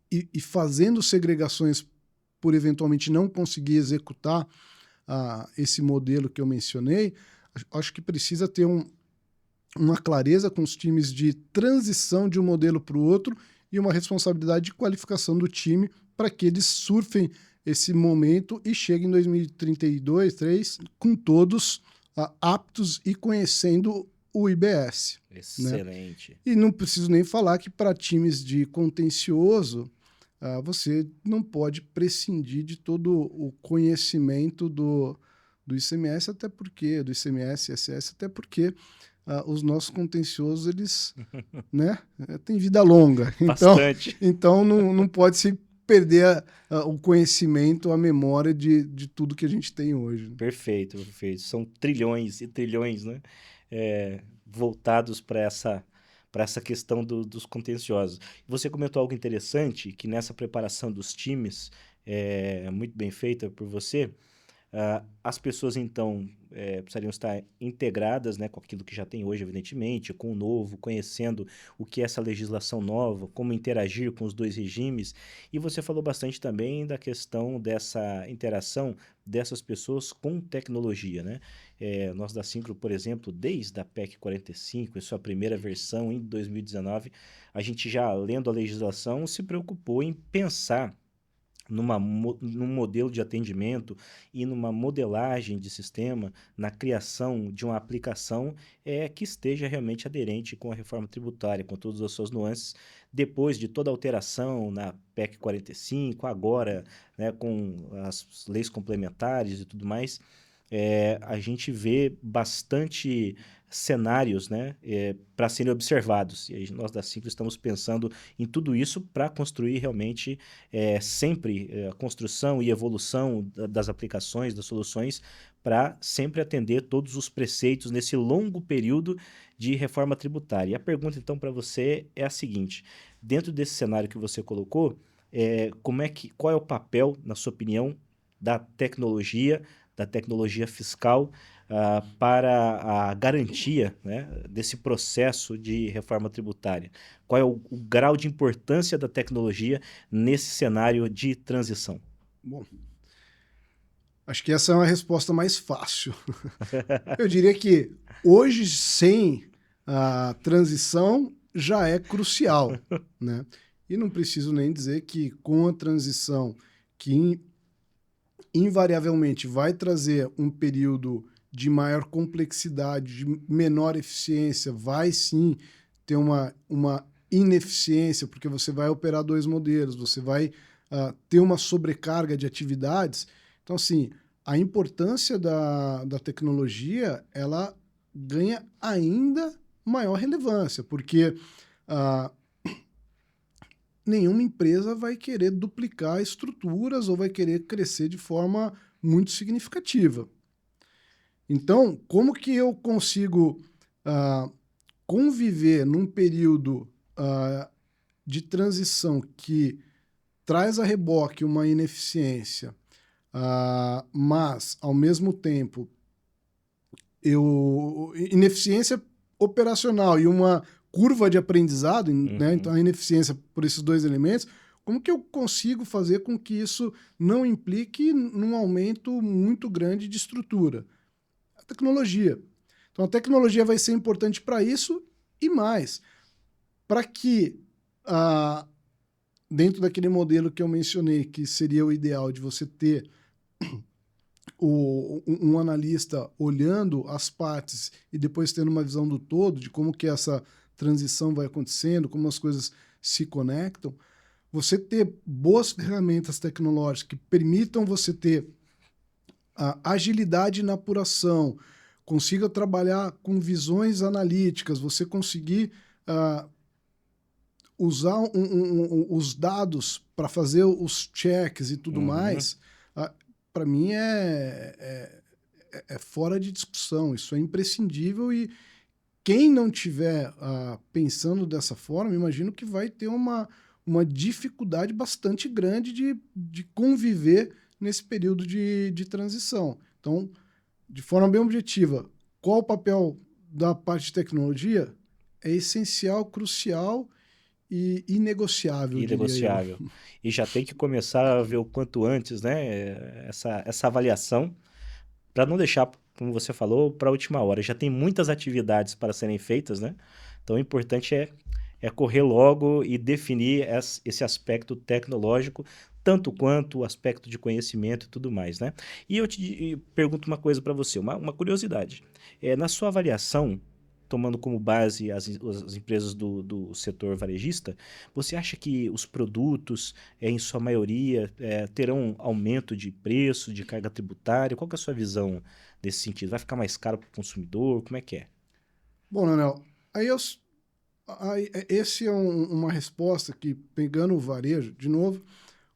ir fazendo segregações por eventualmente não conseguir executar esse modelo que eu mencionei, acho que precisa ter uma clareza com os times de transição de um modelo para o outro e uma responsabilidade de qualificação do time para que eles surfem esse momento e cheguem em 2032, 2033, com todos aptos e conhecendo o IBS. Excelente. Né? E não preciso nem falar que para times de contencioso, você não pode prescindir de todo o conhecimento do ICMS, até porque, do ICMS e ISS, até porque os nossos contenciosos, eles né, têm vida longa. Bastante. Então não pode se perder o conhecimento, a memória de tudo que a gente tem hoje. Perfeito, perfeito. São trilhões e trilhões, né? Voltados para essa questão dos contenciosos. Você comentou algo interessante, que nessa preparação dos times, muito bem feita por você, as pessoas, então, precisariam estar integradas, né, com aquilo que já tem hoje, evidentemente, com o novo, conhecendo o que é essa legislação nova, como interagir com os dois regimes. E você falou bastante também da questão dessa interação dessas pessoas com tecnologia, né? Nós da Syncro, por exemplo, desde a PEC 45, em sua primeira versão, em 2019, a gente já, lendo a legislação, se preocupou em pensar num modelo de atendimento e numa modelagem de sistema, na criação de uma aplicação que esteja realmente aderente com a reforma tributária, com todas as suas nuances, depois de toda a alteração na PEC 45, agora, né, com as leis complementares e tudo mais, a gente vê bastante cenários, né, para serem observados. E aí nós da Syncro estamos pensando em tudo isso para construir realmente sempre a construção e evolução das aplicações, das soluções, para sempre atender todos os preceitos nesse longo período de reforma tributária. E a pergunta então para você é a seguinte: dentro desse cenário que você colocou, qual é o papel, na sua opinião, da tecnologia fiscal, para a garantia, né, desse processo de reforma tributária? Qual é o grau de importância da tecnologia nesse cenário de transição? Bom, acho que essa é uma resposta mais fácil. Eu diria que hoje, sem a transição, já é crucial, né? E não preciso nem dizer que com a transição, que invariavelmente vai trazer um período de maior complexidade, de menor eficiência, vai sim ter uma ineficiência, porque você vai operar dois modelos, você vai ter uma sobrecarga de atividades. Então, assim, a importância da tecnologia, ela ganha ainda maior relevância, porque nenhuma empresa vai querer duplicar estruturas ou vai querer crescer de forma muito significativa. Então, como que eu consigo conviver num período de transição que traz a reboque uma ineficiência, mas, ao mesmo tempo, ineficiência operacional e uma curva de aprendizado, né? Então a ineficiência por esses dois elementos, como que eu consigo fazer com que isso não implique num aumento muito grande de estrutura? A tecnologia. Então a tecnologia vai ser importante para isso e mais, para que dentro daquele modelo que eu mencionei, que seria o ideal de você ter um analista olhando as partes e depois tendo uma visão do todo, de como que essa transição vai acontecendo, como as coisas se conectam, você ter boas ferramentas tecnológicas que permitam você ter agilidade na apuração, consiga trabalhar com visões analíticas, você conseguir usar os dados para fazer os checks e tudo mais, para mim é fora de discussão, isso é imprescindível e quem não estiver pensando dessa forma, imagino que vai ter uma dificuldade bastante grande de conviver nesse período de transição. Então, de forma bem objetiva, qual o papel da parte de tecnologia? É essencial, crucial e inegociável, Inegociável. diria eu. E já tem que começar a ver o quanto antes, né, essa avaliação, para não deixar, como você falou, para a última hora. Já tem muitas atividades para serem feitas, né? Então o importante é correr logo e definir esse aspecto tecnológico, tanto quanto o aspecto de conhecimento e tudo mais, né? E eu te pergunto uma coisa para você, uma curiosidade. Na sua avaliação, tomando como base as empresas do setor varejista, você acha que os produtos, em sua maioria, terão aumento de preço, de carga tributária? Qual que é a sua visão nesse sentido? Vai ficar mais caro para o consumidor? Como é que é? Bom, Leonel, esse é uma resposta que, pegando o varejo, de novo,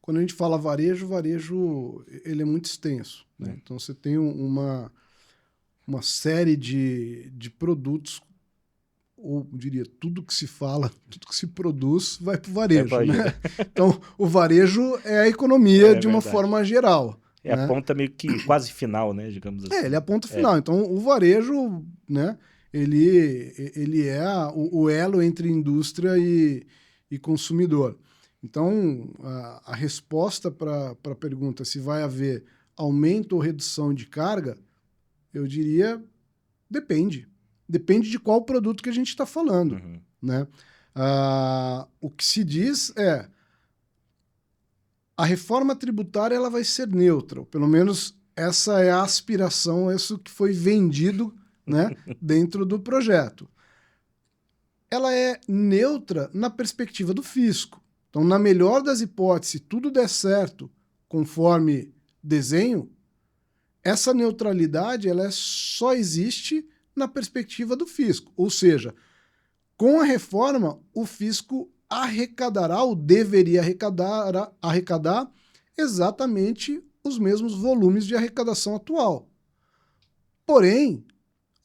quando a gente fala varejo, ele é muito extenso, né? Então você tem uma série de produtos, ou diria, tudo que se fala, tudo que se produz vai para o varejo, né? Então o varejo é a economia de uma forma geral. É a ponta meio que quase final, né? Digamos assim. Ele é a ponta final. Então o varejo, né? Ele é o elo entre indústria e consumidor. Então, a resposta para a pergunta se vai haver aumento ou redução de carga, eu diria, depende. Depende de qual produto que a gente está falando. Né? O que se diz é a reforma tributária ela vai ser neutra, ou pelo menos essa é a aspiração, isso que foi vendido, né, dentro do projeto. Ela é neutra na perspectiva do fisco. Então, na melhor das hipóteses, se tudo der certo conforme desenho, essa neutralidade ela só existe na perspectiva do fisco. Ou seja, com a reforma, o fisco arrecadará ou deveria arrecadar exatamente os mesmos volumes de arrecadação atual. Porém,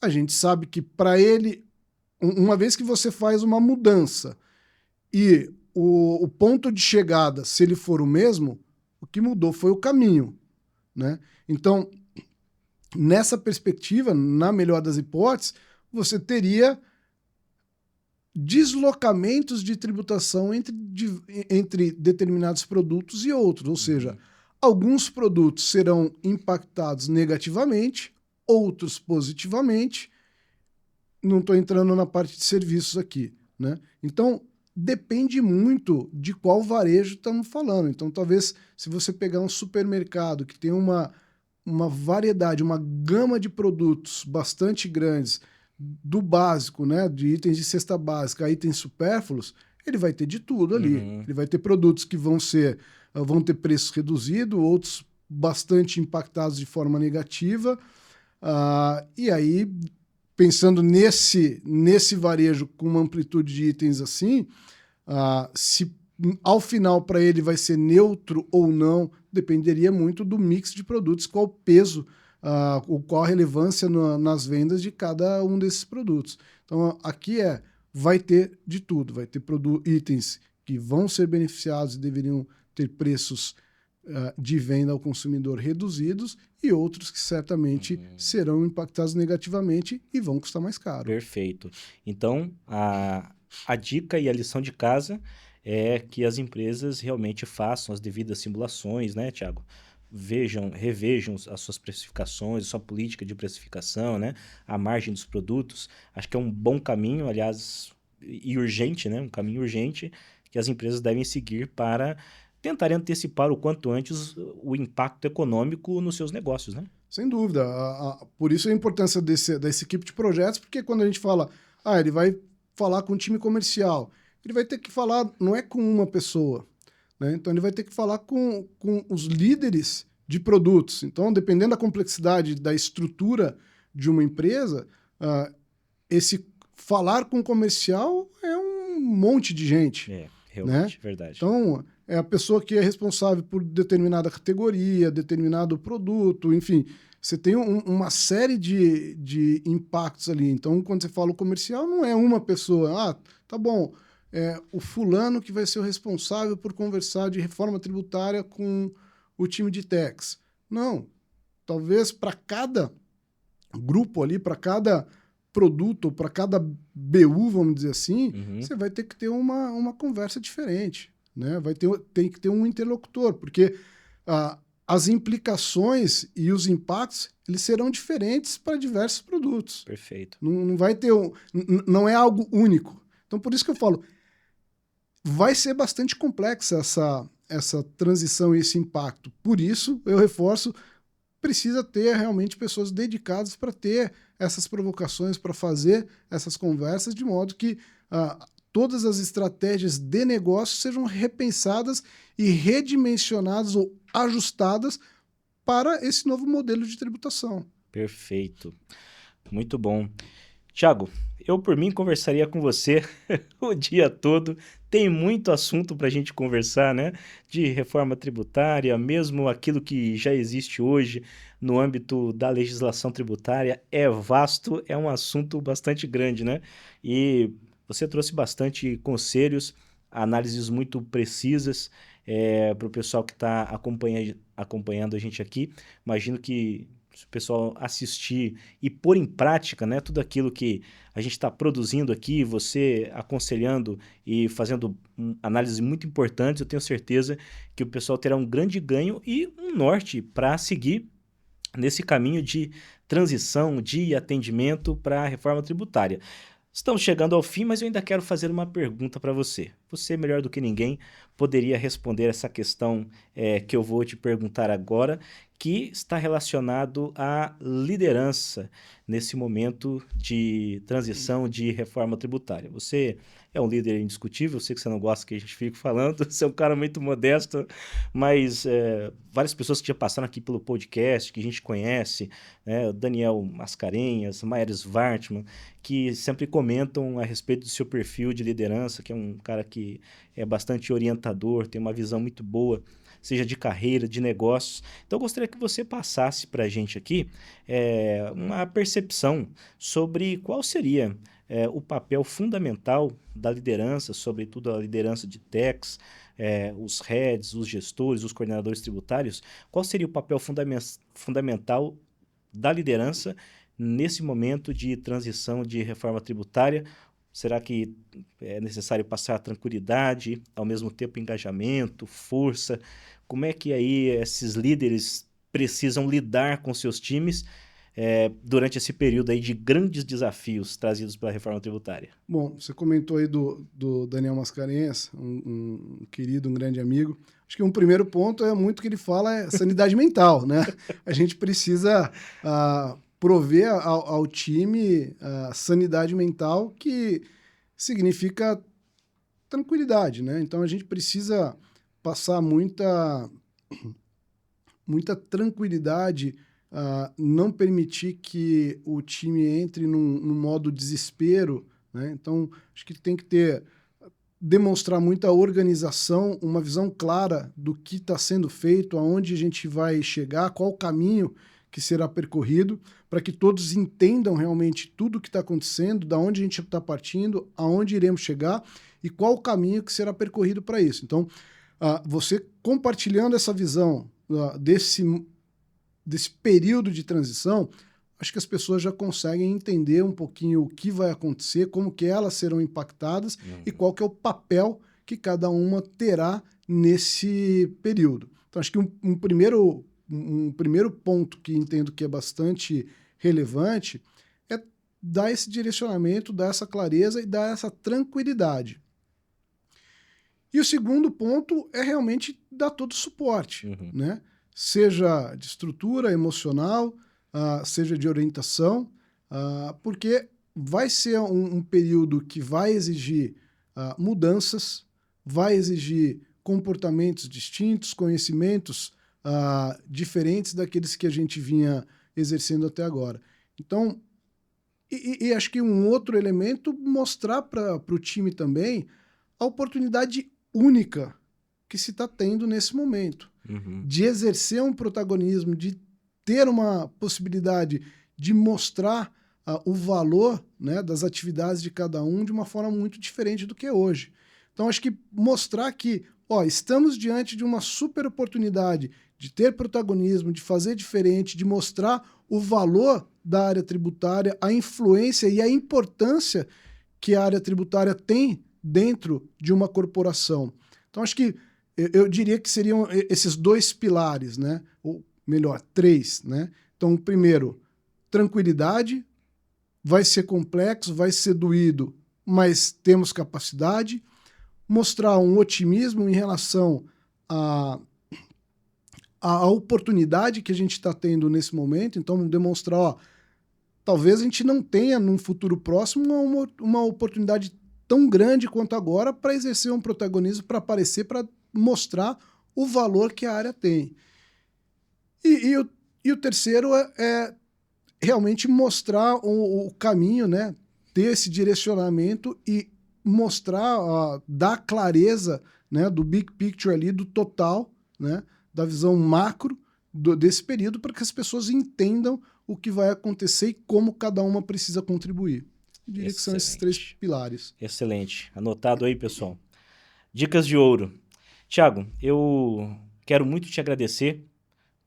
a gente sabe que para ele, uma vez que você faz uma mudança e o ponto de chegada, se ele for o mesmo, o que mudou foi o caminho, né? Então, nessa perspectiva, na melhor das hipóteses, você teria deslocamentos de tributação entre determinados produtos e outros, ou seja, alguns produtos serão impactados negativamente, outros positivamente. Não estou entrando na parte de serviços aqui, né? Então, depende muito de qual varejo estamos falando. Então, talvez, se você pegar um supermercado que tem uma variedade, uma gama de produtos bastante grandes, do básico, né, de itens de cesta básica a itens supérfluos, ele vai ter de tudo ali. Ele vai ter produtos que vão ter preço reduzido, outros bastante impactados de forma negativa. E aí, pensando nesse varejo com uma amplitude de itens assim, se ao final para ele vai ser neutro ou não, dependeria muito do mix de produtos, qual o peso, qual a relevância nas vendas de cada um desses produtos. Então, aqui vai ter de tudo, vai ter itens que vão ser beneficiados e deveriam ter preços de venda ao consumidor reduzidos e outros que certamente serão impactados negativamente e vão custar mais caro. Perfeito. Então, a dica e a lição de casa é que as empresas realmente façam as devidas simulações, né, Thiago? Revejam as suas precificações, a sua política de precificação, né? A margem dos produtos. Acho que é um bom caminho, aliás, e urgente, né? Um caminho urgente que as empresas devem seguir para tentar antecipar o quanto antes o impacto econômico nos seus negócios, né? Sem dúvida. Por isso a importância dessa equipe de projetos, porque quando a gente fala, ele vai falar com o time comercial, ele vai ter que falar, não é com uma pessoa, né? Então ele vai ter que falar com os líderes de produtos. Então, dependendo da complexidade da estrutura de uma empresa, esse falar com o comercial é um monte de gente. Realmente, né? Verdade. Então, é a pessoa que é responsável por determinada categoria, determinado produto, enfim. Você tem uma série de impactos ali. Então, quando você fala o comercial, não é uma pessoa. Tá bom, o fulano que vai ser o responsável por conversar de reforma tributária com o time de tax. Não. Talvez para cada grupo ali, para cada produto, ou para cada BU, vamos dizer assim, você vai ter que ter uma conversa diferente, né? Tem que ter um interlocutor, porque as implicações e os impactos eles serão diferentes para diversos produtos. Perfeito. Não vai ter não é algo único. Então, por isso que eu falo, vai ser bastante complexa essa transição e esse impacto. Por isso, eu reforço, precisa ter realmente pessoas dedicadas para ter essas provocações, para fazer essas conversas, de modo que todas as estratégias de negócio sejam repensadas e redimensionadas ou ajustadas para esse novo modelo de tributação. Perfeito. Muito bom. Thiago, eu por mim conversaria com você o dia todo. Tem muito assunto para a gente conversar, né? De reforma tributária, mesmo aquilo que já existe hoje no âmbito da legislação tributária é vasto, é um assunto bastante grande, né? E você trouxe bastante conselhos, análises muito precisas para o pessoal que está acompanhando a gente aqui. Imagino que se o pessoal assistir e pôr em prática, né, tudo aquilo que a gente está produzindo aqui, você aconselhando e fazendo análises muito importantes, eu tenho certeza que o pessoal terá um grande ganho e um norte para seguir nesse caminho de transição, de atendimento para a reforma tributária. Estamos chegando ao fim, mas eu ainda quero fazer uma pergunta para você. Você, melhor do que ninguém, poderia responder essa questão que eu vou te perguntar agora, que está relacionado à liderança nesse momento de transição de reforma tributária. Você é um líder indiscutível, eu sei que você não gosta que a gente fique falando, você é um cara muito modesto, mas várias pessoas que já passaram aqui pelo podcast, que a gente conhece, né, o Daniel Mascarenhas, Maier Svartman, que sempre comentam a respeito do seu perfil de liderança, que é um cara que é bastante orientador, tem uma visão muito boa, seja de carreira, de negócios. Então, eu gostaria que você passasse para a gente aqui uma percepção sobre qual seria o papel fundamental da liderança, sobretudo a liderança de techs, os heads, os gestores, os coordenadores tributários, qual seria o papel fundamental da liderança nesse momento de transição de reforma tributária? Será que é necessário passar tranquilidade, ao mesmo tempo engajamento, força? Como é que aí esses líderes precisam lidar com seus times durante esse período aí de grandes desafios trazidos pela reforma tributária? Bom, você comentou aí do Daniel Mascarenhas, um querido, um grande amigo. Acho que um primeiro ponto é muito que ele fala é sanidade mental, né? A gente precisa prover ao time sanidade mental, que significa tranquilidade, né? Então a gente precisa passar muita tranquilidade, não permitir que o time entre num modo desespero, né? Então acho que tem que demonstrar muita organização, uma visão clara do que está sendo feito, aonde a gente vai chegar, qual o caminho que será percorrido, para que todos entendam realmente tudo o que está acontecendo, da onde a gente está partindo, aonde iremos chegar e qual o caminho que será percorrido para isso. Então, você compartilhando essa visão desse período de transição, acho que as pessoas já conseguem entender um pouquinho o que vai acontecer, como que elas serão impactadas e qual que é o papel que cada uma terá nesse período. Então, acho que um primeiro ponto que entendo que é bastante relevante é dar esse direcionamento, dar essa clareza e dar essa tranquilidade. E o segundo ponto é realmente dar todo o suporte, né? Seja de estrutura emocional, seja de orientação, porque vai ser um período que vai exigir mudanças, vai exigir comportamentos distintos, conhecimentos diferentes daqueles que a gente vinha exercendo até agora. Então, e acho que um outro elemento, mostrar para o time também a oportunidade única que se está tendo nesse momento, de exercer um protagonismo, de ter uma possibilidade de mostrar o valor, né, das atividades de cada um de uma forma muito diferente do que é hoje. Então, acho que mostrar que estamos diante de uma super oportunidade de ter protagonismo, de fazer diferente, de mostrar o valor da área tributária, a influência e a importância que a área tributária tem dentro de uma corporação. Então, acho que eu diria que seriam esses dois pilares, né? Ou melhor, três, né? Então, primeiro, tranquilidade, vai ser complexo, vai ser doído, mas temos capacidade. Mostrar um otimismo em relação à oportunidade que a gente está tendo nesse momento. Então, demonstrar, talvez a gente não tenha, num futuro próximo, uma oportunidade tão grande quanto agora para exercer um protagonismo, para aparecer, para mostrar o valor que a área tem. E o terceiro é realmente mostrar o caminho, né? Ter esse direcionamento e mostrar, dar clareza, né, do big picture ali, do total, né, da visão macro desse período, para que as pessoas entendam o que vai acontecer e como cada uma precisa contribuir. Eu diria que são esses três pilares. Excelente. Anotado aí, pessoal. Dicas de ouro. Thiago, eu quero muito te agradecer.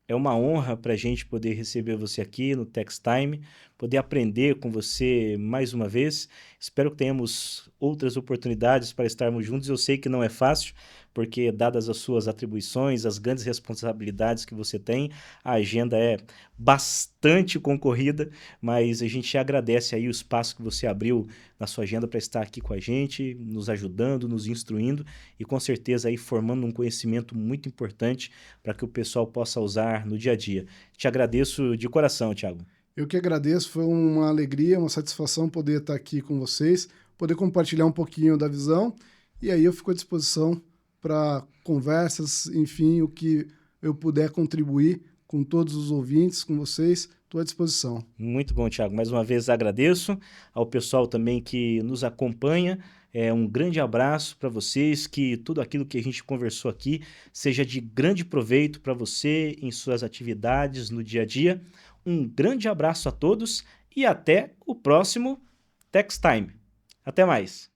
É uma honra para a gente poder receber você aqui no TexTime, poder aprender com você mais uma vez. Espero que tenhamos outras oportunidades para estarmos juntos. Eu sei que não é fácil, porque dadas as suas atribuições, as grandes responsabilidades que você tem, a agenda é bastante concorrida, mas a gente agradece aí o espaço que você abriu na sua agenda para estar aqui com a gente, nos ajudando, nos instruindo e com certeza aí formando um conhecimento muito importante para que o pessoal possa usar no dia a dia. Te agradeço de coração, Thiago. Eu que agradeço, foi uma alegria, uma satisfação poder estar aqui com vocês, poder compartilhar um pouquinho da visão. E aí eu fico à disposição para conversas, enfim, o que eu puder contribuir com todos os ouvintes, com vocês, estou à disposição. Muito bom, Thiago. Mais uma vez agradeço ao pessoal também que nos acompanha. Um grande abraço para vocês, que tudo aquilo que a gente conversou aqui seja de grande proveito para você em suas atividades no dia a dia. Um grande abraço a todos e até o próximo Text Time. Até mais!